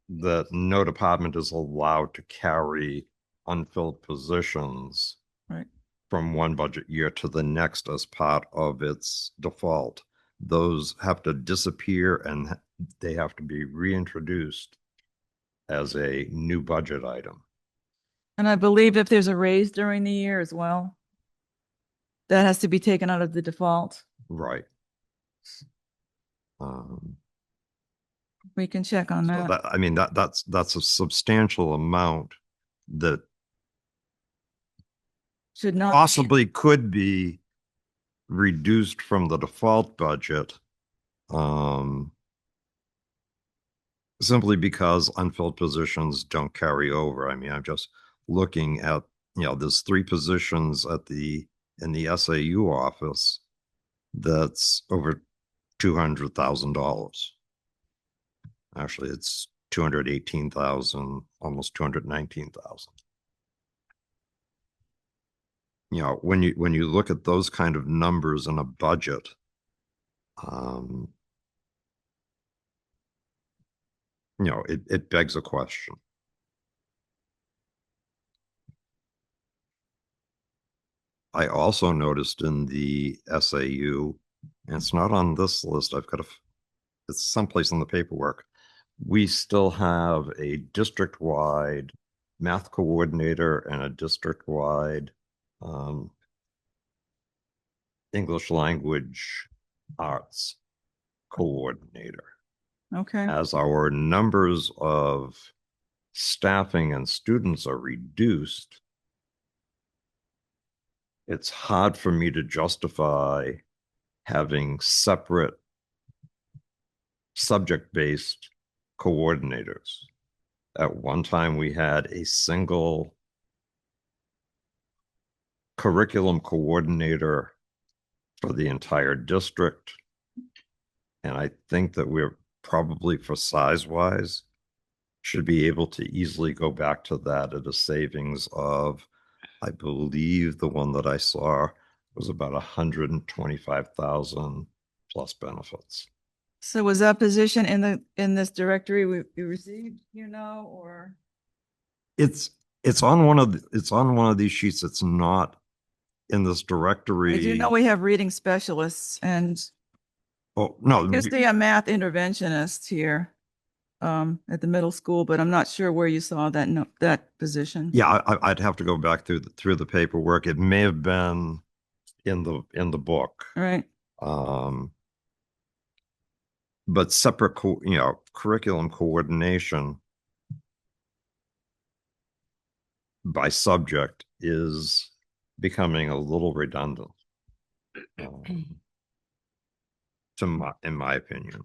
that no department is allowed to carry unfilled positions Right. from one budget year to the next as part of its default. Those have to disappear and they have to be reintroduced as a new budget item. And I believe if there's a raise during the year as well, that has to be taken out of the default. Right. Um, We can check on so that. that, I mean, that's a substantial amount that Should not. possibly could be reduced from the default budget. Simply because unfilled positions don't carry over. I mean, I'm just looking at, there's 3 positions in the SAU office that's over $200,000. Actually, it's 218,000, almost 219,000. When you look at those kind of numbers in a budget, it begs a question. I also noticed in the SAU, and it's not on this list, it's someplace in the paperwork, we still have a district-wide math coordinator and a district-wide English language arts coordinator. Okay. As our numbers of staffing and students are reduced, it's hard for me to justify having separate subject-based coordinators. At one time, we had a single curriculum coordinator for the entire district. And I think that we're probably, for size-wise, should be able to easily go back to that at a savings of, I believe the one that I saw was about 125,000 plus benefits. So was that position in this directory we received, or? It's on one of these sheets. It's not in this directory. I do know we have reading specialists and Oh, no. used to be a math interventionist here at the middle school, but I'm not sure where you saw that position. Yeah, I'd have to go back through the paperwork. It may have been in the book. All right. But separate, curriculum coordination by subject is becoming a little redundant, in my opinion.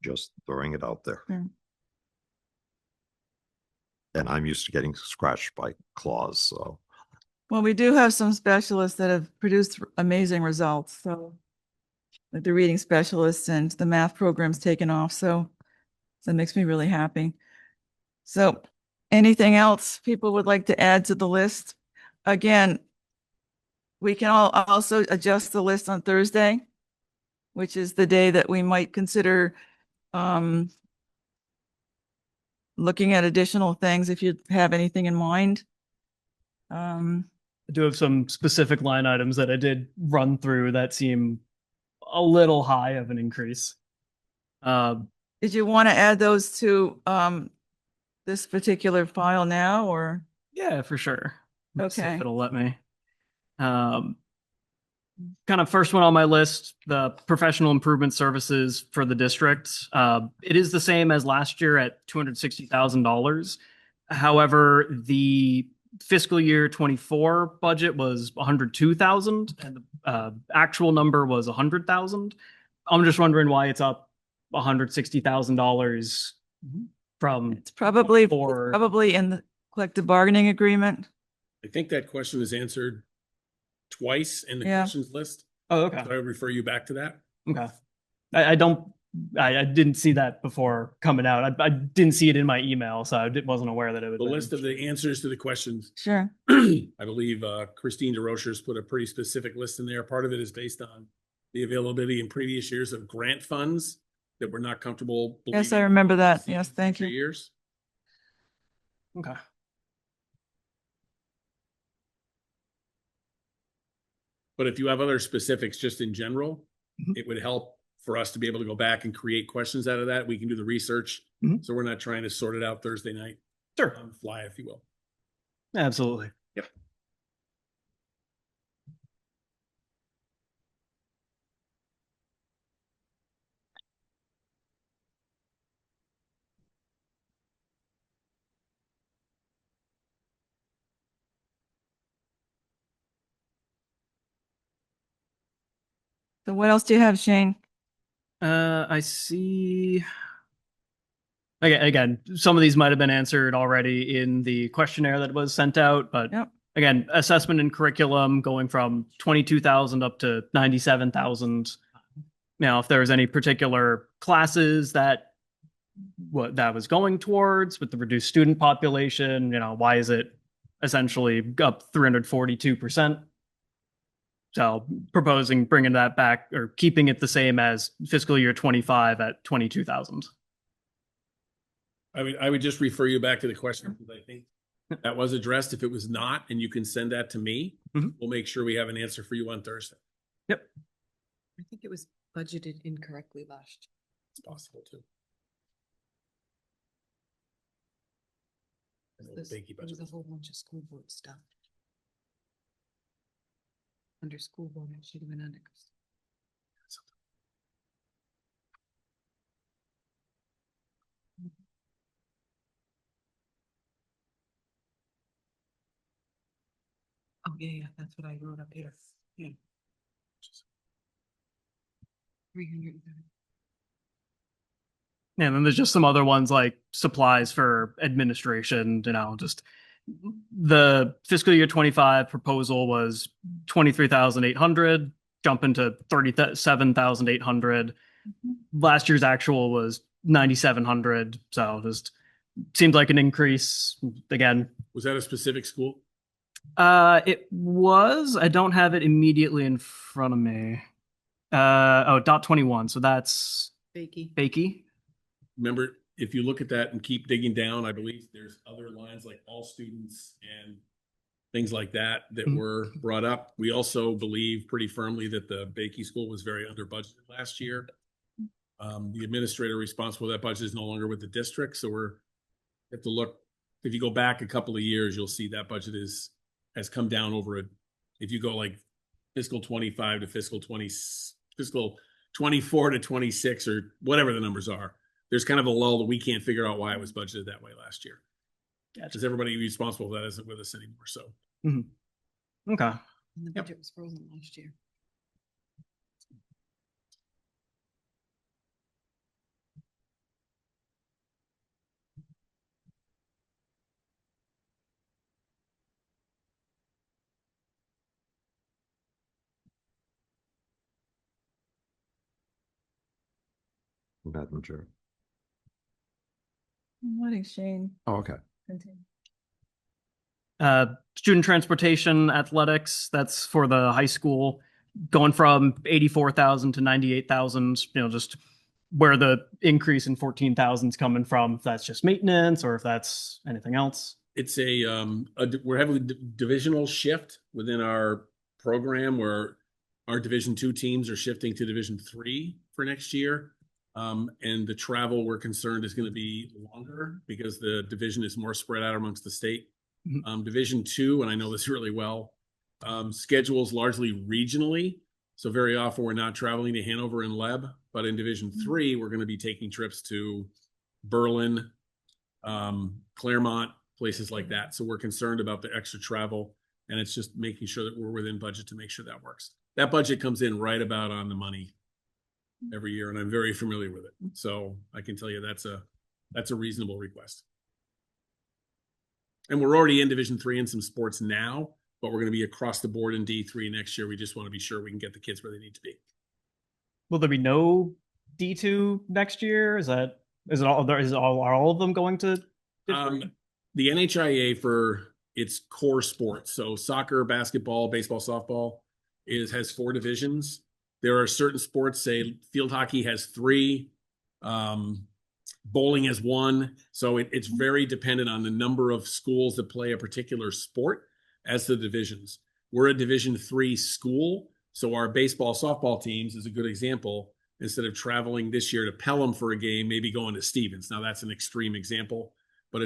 Just throwing it out there. Yeah. And I'm used to getting scratched by claws, so. Well, we do have some specialists that have produced amazing results. So like the reading specialists and the math program's taken off. So that makes me really happy. So anything else people would like to add to the list? Again, we can also adjust the list on Thursday, which is the day that we might consider looking at additional things if you have anything in mind. I do have some specific line items that I did run through that seem a little high of an increase. Did you want to add those to this particular file now, or? Yeah, for sure. Let's see if Okay. it'll let me. Kind of first one on my list, the professional improvement services for the district. It is the same as last year at $260,000. However, the fiscal year 24 budget was 102,000 and the actual number was 100,000. I'm just wondering why it's up $160,000 from, It's probably Or- in the collective bargaining agreement. I think that question is answered twice in the Yeah. questions list. oh, So I okay, would refer you back to that. okay. I didn't see that before coming out. I didn't see it in my email, so wasn't aware that it was. The list of the answers to the questions. Sure. I believe Christine DeRocher's put a pretty specific list in there. Part of it is based on the availability in previous years of grant funds that we're not comfortable. Yes, I believing remember will that. receive Yes, in thank future you. Years. Okay. But if you have other specifics just in general, Mhm. it would help for us to be able to go back and create questions out of that. We can do the research. Mhm. So we're not trying to sort it out Thursday night Sure. on the fly, if you will. Absolutely. Yep. So what else do you have, Shane? I see. Again, some of these might have been answered already in the questionnaire that was sent out, but Yep. again, assessment and curriculum going from 22,000 up to 97,000. Now, if there was any particular classes that what that was going towards with the reduced student population, why is it essentially up 342%? So proposing bringing that back or keeping it the same as fiscal year 25 at 22,000. I would just refer you back to the question because I think that was addressed. If it was not, and you can send that to me, Mhm. we'll make sure we have an answer for you on Thursday. Yep. I think it was budgeted incorrectly last. It's possible too. I know the This, Bakey there was budget. a whole bunch of school board stuff. Under school board, it should have been under. Oh, yeah, that's what I wrote up here. Yeah. 300. And then there's just some other ones like supplies for administration, just the fiscal year 25 proposal was 23,800, jumping to 37,800. Last year's actual was 9,700. So just seemed like an increase again. Was that a specific school? It was, I don't have it immediately in front of me. Dot 21. So that's Bakey. Bakey. Remember, if you look at that and keep digging down, I believe there's other lines like all students and things like that that Mhm. were brought up. We also believe pretty firmly that the Bakey School was very under budgeted last year. The administrator responsible for that budget is no longer with the district, so have to look. If you go back a couple of years, you'll see that budget has come down over it. If you go like fiscal 25 to fiscal 24 to 26 or whatever the numbers are, there's kind of a lull that we can't figure out why it was budgeted that way last year. Gotcha. Because everybody responsible for that isn't with us anymore. So Okay. And the Yep. budget was frozen last year. Madam Chair. I'm letting Shane Oh, okay. continue. Student transportation athletics, that's for the high school, going from 84,000 to 98,000, just where the increase in 14,000 is coming from, if that's just maintenance or if that's anything else. it's we're having a divisional shift within our program where our Division 2 teams are shifting to Division 3 for next year. And the travel we're concerned is going to be longer because the division is more spread out amongst the state. Mhm. Division 2, and I know this really well, schedules largely regionally. So very often we're not traveling to Hanover and Leb, but in Division 3, we're going to be taking trips to Berlin, Claremont, places like that. So we're concerned about the extra travel, and it's just making sure that we're within budget to make sure that works. That budget comes in right about on the money every year, and I'm very familiar with it. So I can tell you that's a That's a reasonable request. And we're already in Division 3 in some sports now, but we're going to be across the board in D3 next year. We just want to be sure we can get the kids where they need to be. Will there be no D2 next year? Are all of them going to? The NHIA for its core sports, so soccer, basketball, baseball, softball, has 4 divisions. There are certain sports, say field hockey has 3, bowling has 1. So it's very dependent on the number of schools that play a particular sport as the divisions. We're a Division 3 school, so our baseball, softball teams is a good example. Instead of traveling this year to Pelham for a game, maybe going to Stevens. Now that's an extreme example, but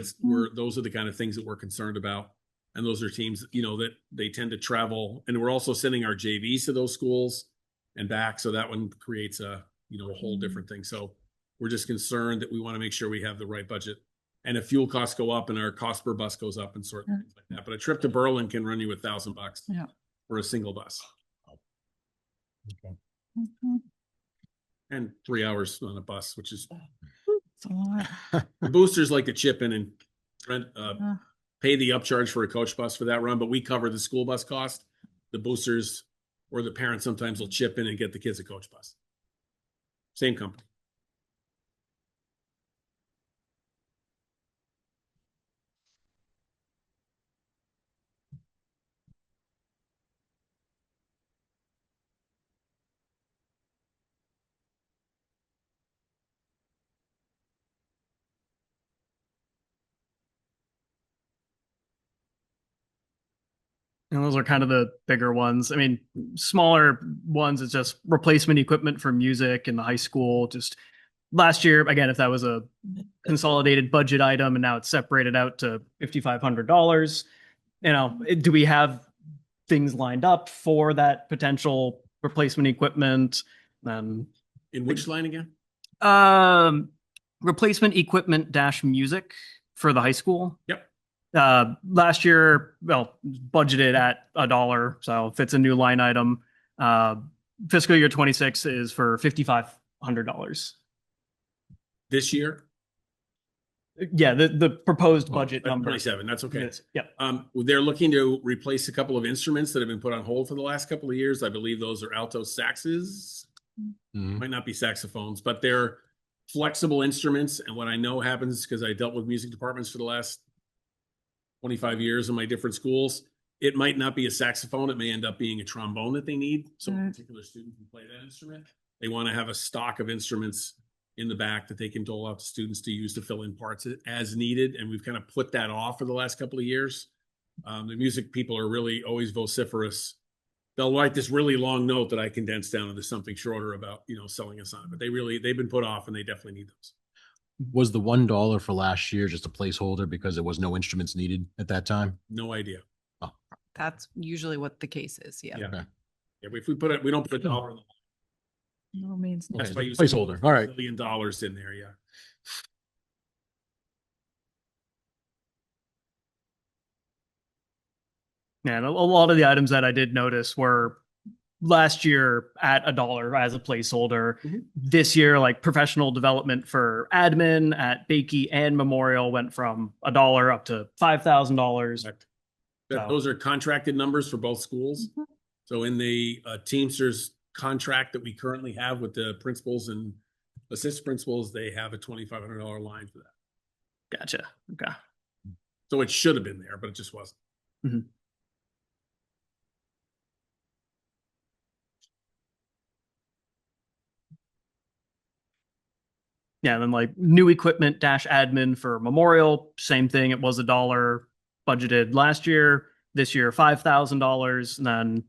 those are the kind of things that we're concerned about. And those are teams, that they tend to travel. And we're also sending our JVs to those schools and back. So that one creates a whole different thing. So we're just concerned that we want to make sure we have the right budget. And if fuel costs go up and our cost per bus goes up and sort of things like that. But a trip to Berlin can run you $1,000 for a single bus. Okay. And 3 hours on a bus, which is It's a lot. the boosters like to chip in and pay the upcharge for a coach bus for that run, but we cover the school bus cost. The boosters or the parents sometimes will chip in and get the kids a coach bus. Same company. And those are kind of the bigger ones. I mean, smaller ones is just replacement equipment for music in the high school. Just last year, again, if that was a consolidated budget item and now it's separated out to $5,500, do we have things lined up for that potential replacement equipment? In which line again? Replacement equipment dash music for the high school. Yep. Last year, budgeted at $1. So if it's a new line item, fiscal year 26 is for $5,500. This year? Yeah, the proposed budget number. 27. That's okay. Yep. They're looking to replace a couple of instruments that have been put on hold for the last couple of years. I believe those are alto saxes. Might not be saxophones, but they're flexible instruments. And what I know happens, because I dealt with music departments for the last 25 years in my different schools, it might not be a saxophone. It may end up being a trombone that they need. So a particular student can play that instrument. They want to have a stock of instruments in the back that they can dole out to students to use to fill in parts as needed. And we've kind of put that off for the last couple of years. The music people are really always vociferous. They'll write this really long note that I condense down into something shorter about, selling us on it. But they've been put off and they definitely need those. Was the $1 for last year just a placeholder because there was no instruments needed at that time? No idea. That's usually what the case is. Yeah. Yeah. If we put it, we don't put a dollar in the No means no. That's why you Placeholder. All right. $1 billion in there. Yeah. Yeah, and a lot of the items that I did notice were last year at $1 as a placeholder. This year, like professional development for admin at Bakey and Memorial went from $1 up to $5,000. Correct. Those are contracted numbers for both schools. So in the Teamsters contract that we currently have with the principals and assistant principals, they have a $2,500 line for that. Gotcha. Okay. So it should have been there, but it just wasn't. Yeah, and then like new equipment dash admin for Memorial, same thing. It was $1 budgeted last year. This year, $5,000. And then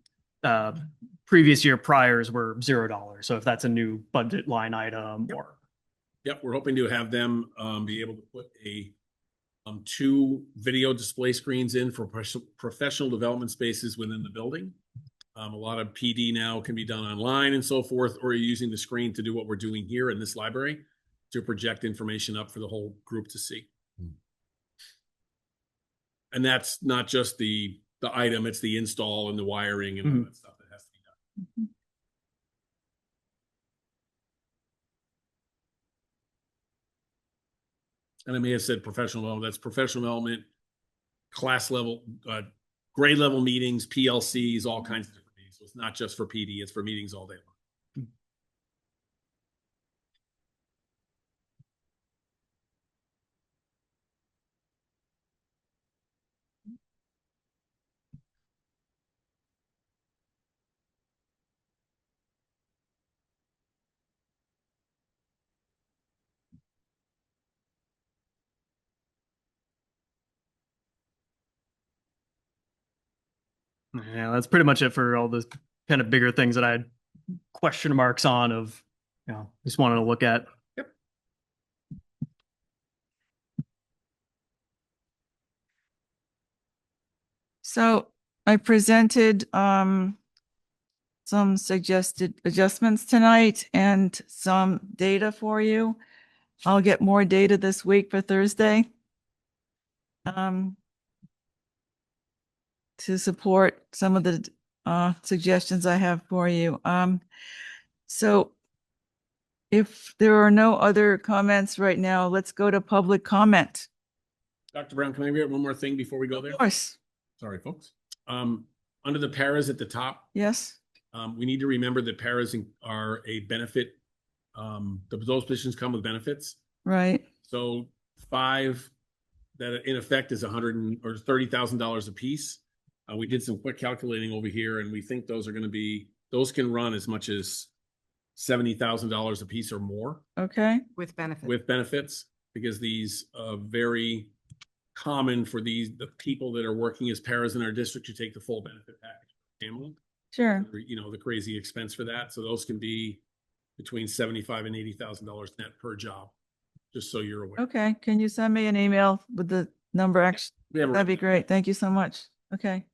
previous year priors were $0. So if that's a new budget line item or. Yep, we're hoping to have them be able to put a 2 video display screens in for professional development spaces within the building. A lot of PD now can be done online and so forth, or you're using the screen to do what we're doing here in this library to project information up for the whole group to see. And that's not just the item, it's the install and the wiring and all that stuff that has to be done. And I may have said professional development, that's professional development, class level, grade level meetings, PLCs, all kinds of different meetings. So it's not just for PD, it's for meetings all day long. Yeah, that's pretty much it for all the kind of bigger things that I had question marks on of, just wanted to look at. So I presented some suggested adjustments tonight and some data for you. I'll get more data this week for Thursday. To support some of the suggestions I have for you. So if there are no other comments right now, let's go to public comment. Dr. Brown, can I get one more thing before we go there? Of course, Sorry, folks. Under the paras at the top, yes, we need to remember that paras are a benefit. Those positions come with benefits. right, So 5 that in effect is $30,000 a piece. We did some quick calculating over here, and we think those can run as much as $70,000 a piece or more okay, With benefit. with benefits, because these very common for the people that are working as paras in our district to take the full benefit package for family. sure, The crazy expense for that. So those can be between $75,000 and $80,000 net per job, just so you're aware. okay. Can you send me an email with the number? Actually, We have a- that'd be great. Thank you so much. Okay.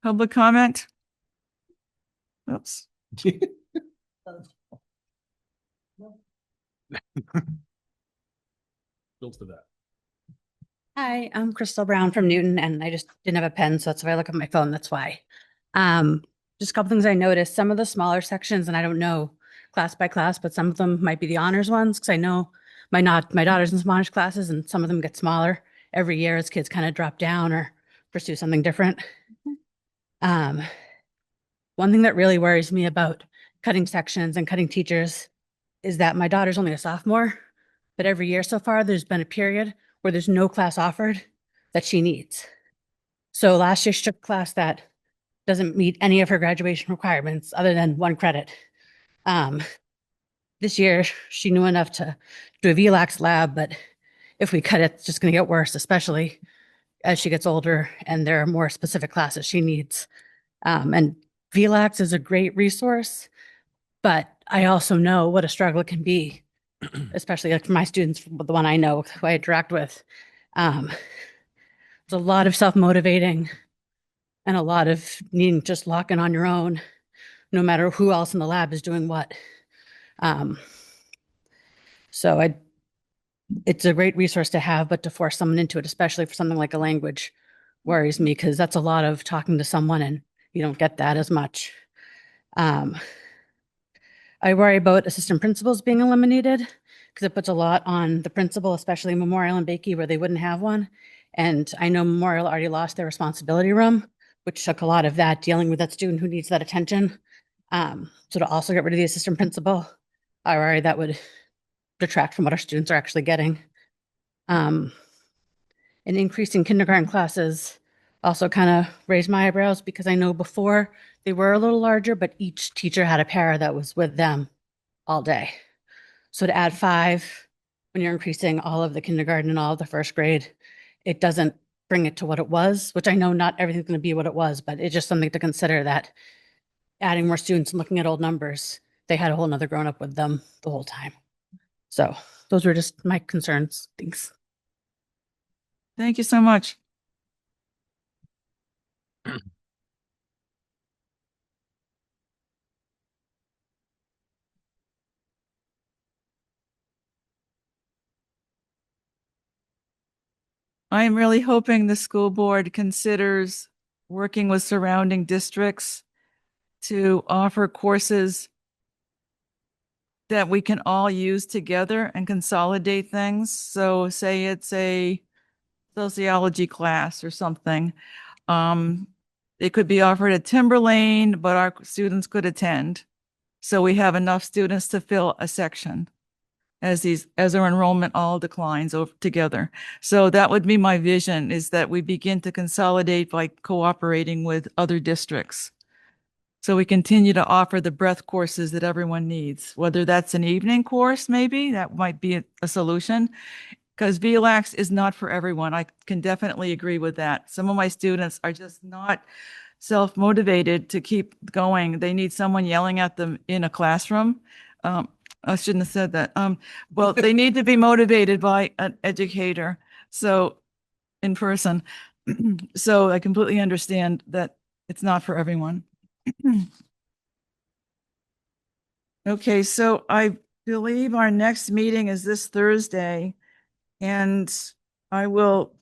Public comment? Oops. Built for that. Hi, I'm Crystal Brown from Newton, and I just didn't have a pen, so that's why I look at my phone. That's why. Just a couple things I noticed. Some of the smaller sections, and I don't know class by class, but some of them might be the honors ones because I know my daughter's in some honors classes, and some of them get smaller every year as kids kind of drop down or pursue something different. One thing that really worries me about cutting sections and cutting teachers is that my daughter's only a sophomore, but every year so far, there's been a period where there's no class offered that she needs. So last year she took a class that doesn't meet any of her graduation requirements other than 1 credit. This year she knew enough to do a VLAX lab, but if we cut it, it's just going to get worse, especially as she gets older and there are more specific classes she needs. And VLAX is a great resource, but I also know what a struggle it can be, especially like for my students, the one I know, who I interact with. There's a lot of self-motivating and a lot of needing just locking on your own, no matter who else in the lab is doing what. So it's a great resource to have, but to force someone into it, especially for something like a language, worries me because that's a lot of talking to someone and you don't get that as much. I worry about assistant principals being eliminated because it puts a lot on the principal, especially Memorial and Bakey where they wouldn't have one. And I know Memorial already lost their responsibility room, which took a lot of that dealing with that student who needs that attention. So to also get rid of the assistant principal, I worry that would detract from what our students are actually getting. An increase in kindergarten classes also kind of raised my eyebrows because I know before they were a little larger, but each teacher had a para that was with them all day. So to add 5 when you're increasing all of the kindergarten and all of the first grade, it doesn't bring it to what it was, which I know not everything's going to be what it was, but it's just something to consider that adding more students and looking at old numbers, they had a whole nother grown up with them the whole time. So those were just my concerns. Thanks. Thank you so much. I am really hoping the school board considers working with surrounding districts to offer courses that we can all use together and consolidate things. So say it's a sociology class or something. It could be offered at Timberlane, but our students could attend. So we have enough students to fill a section as our enrollment all declines over together. So that would be my vision, is that we begin to consolidate by cooperating with other districts. So we continue to offer the breadth courses that everyone needs, whether that's an evening course, maybe that might be a solution. Because VLAX is not for everyone. I can definitely agree with that. Some of my students are just not self-motivated to keep going. They need someone yelling at them in a classroom. I shouldn't have said that. Well, they need to be motivated by an educator. So in person. So I completely understand that it's not for everyone. Okay, so I believe our next meeting is this Thursday, and I will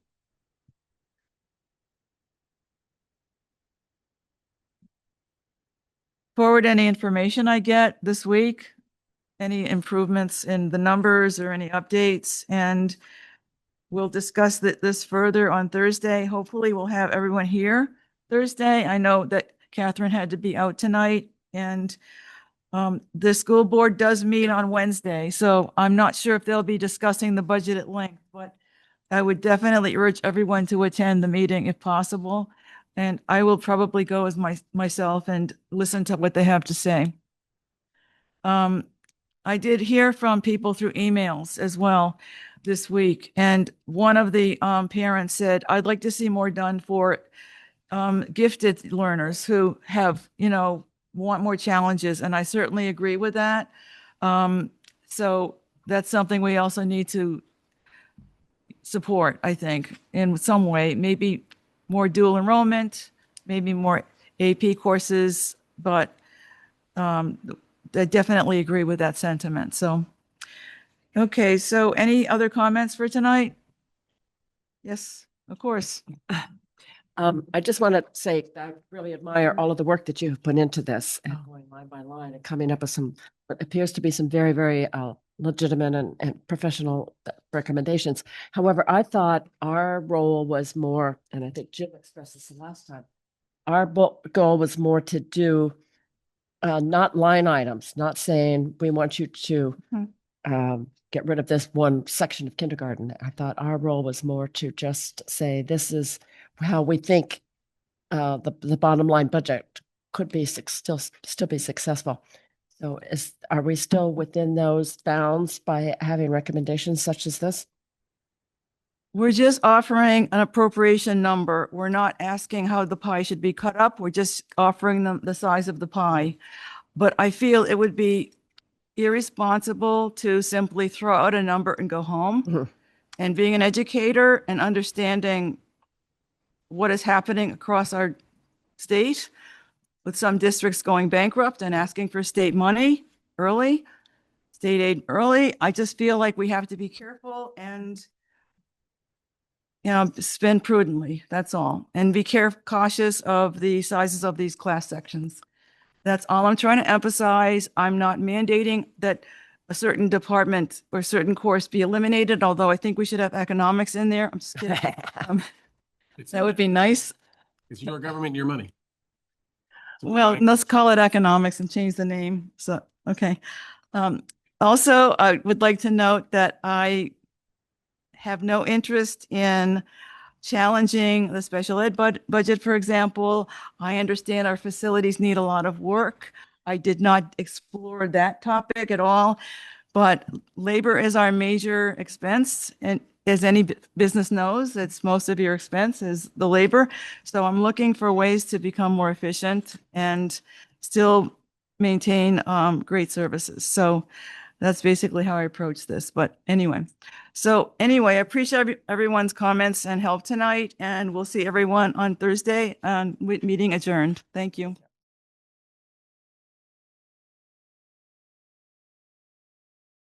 forward any information I get this week, any improvements in the numbers or any updates, and we'll discuss this further on Thursday. Hopefully we'll have everyone here Thursday. I know that Catherine had to be out tonight, and the school board does meet on Wednesday, so I'm not sure if they'll be discussing the budget at length, but I would definitely urge everyone to attend the meeting if possible. And I will probably go as myself and listen to what they have to say. I did hear from people through emails as well this week. And one of the parents said, I'd like to see more done for gifted learners who have, want more challenges. And I certainly agree with that. So that's something we also need to support, I think, in some way, maybe more dual enrollment, maybe more AP courses, but I definitely agree with that sentiment. So, okay, so any other comments for tonight? Yes, of course. I just want to say that I really admire all of the work that you have put into this and going line by line and coming up with some, what appears to be some very, very legitimate and professional recommendations. However, I thought our role was more, and I think Jim expressed this the last time, our goal was more to do not line items, not saying we want you to get rid of this one section of kindergarten. I thought our role was more to just say, this is how we think the bottom line budget could be still be successful. So are we still within those bounds by having recommendations such as this? We're just offering an appropriation number. We're not asking how the pie should be cut up. We're just offering them the size of the pie. But I feel it would be irresponsible to simply throw out a number and go home. Mhm. And being an educator and understanding what is happening across our state, with some districts going bankrupt and asking for state money early, state aid early, I just feel like we have to be careful and spend prudently. That's all. And be cautious of the sizes of these class sections. That's all I'm trying to emphasize. I'm not mandating that a certain department or certain course be eliminated, although I think we should have economics in there. I'm just kidding. That would be nice. It's your government, your money. Well, let's call it economics and change the name. So, okay. Also, I would like to note that I have no interest in challenging the special ed budget, for example. I understand our facilities need a lot of work. I did not explore that topic at all, but labor is our major expense. And as any business knows, it's most of your expense is the labor. So I'm looking for ways to become more efficient and still maintain great services. So that's basically how I approach this. But anyway, I appreciate everyone's comments and help tonight, and we'll see everyone on Thursday. Meeting adjourned. Thank you.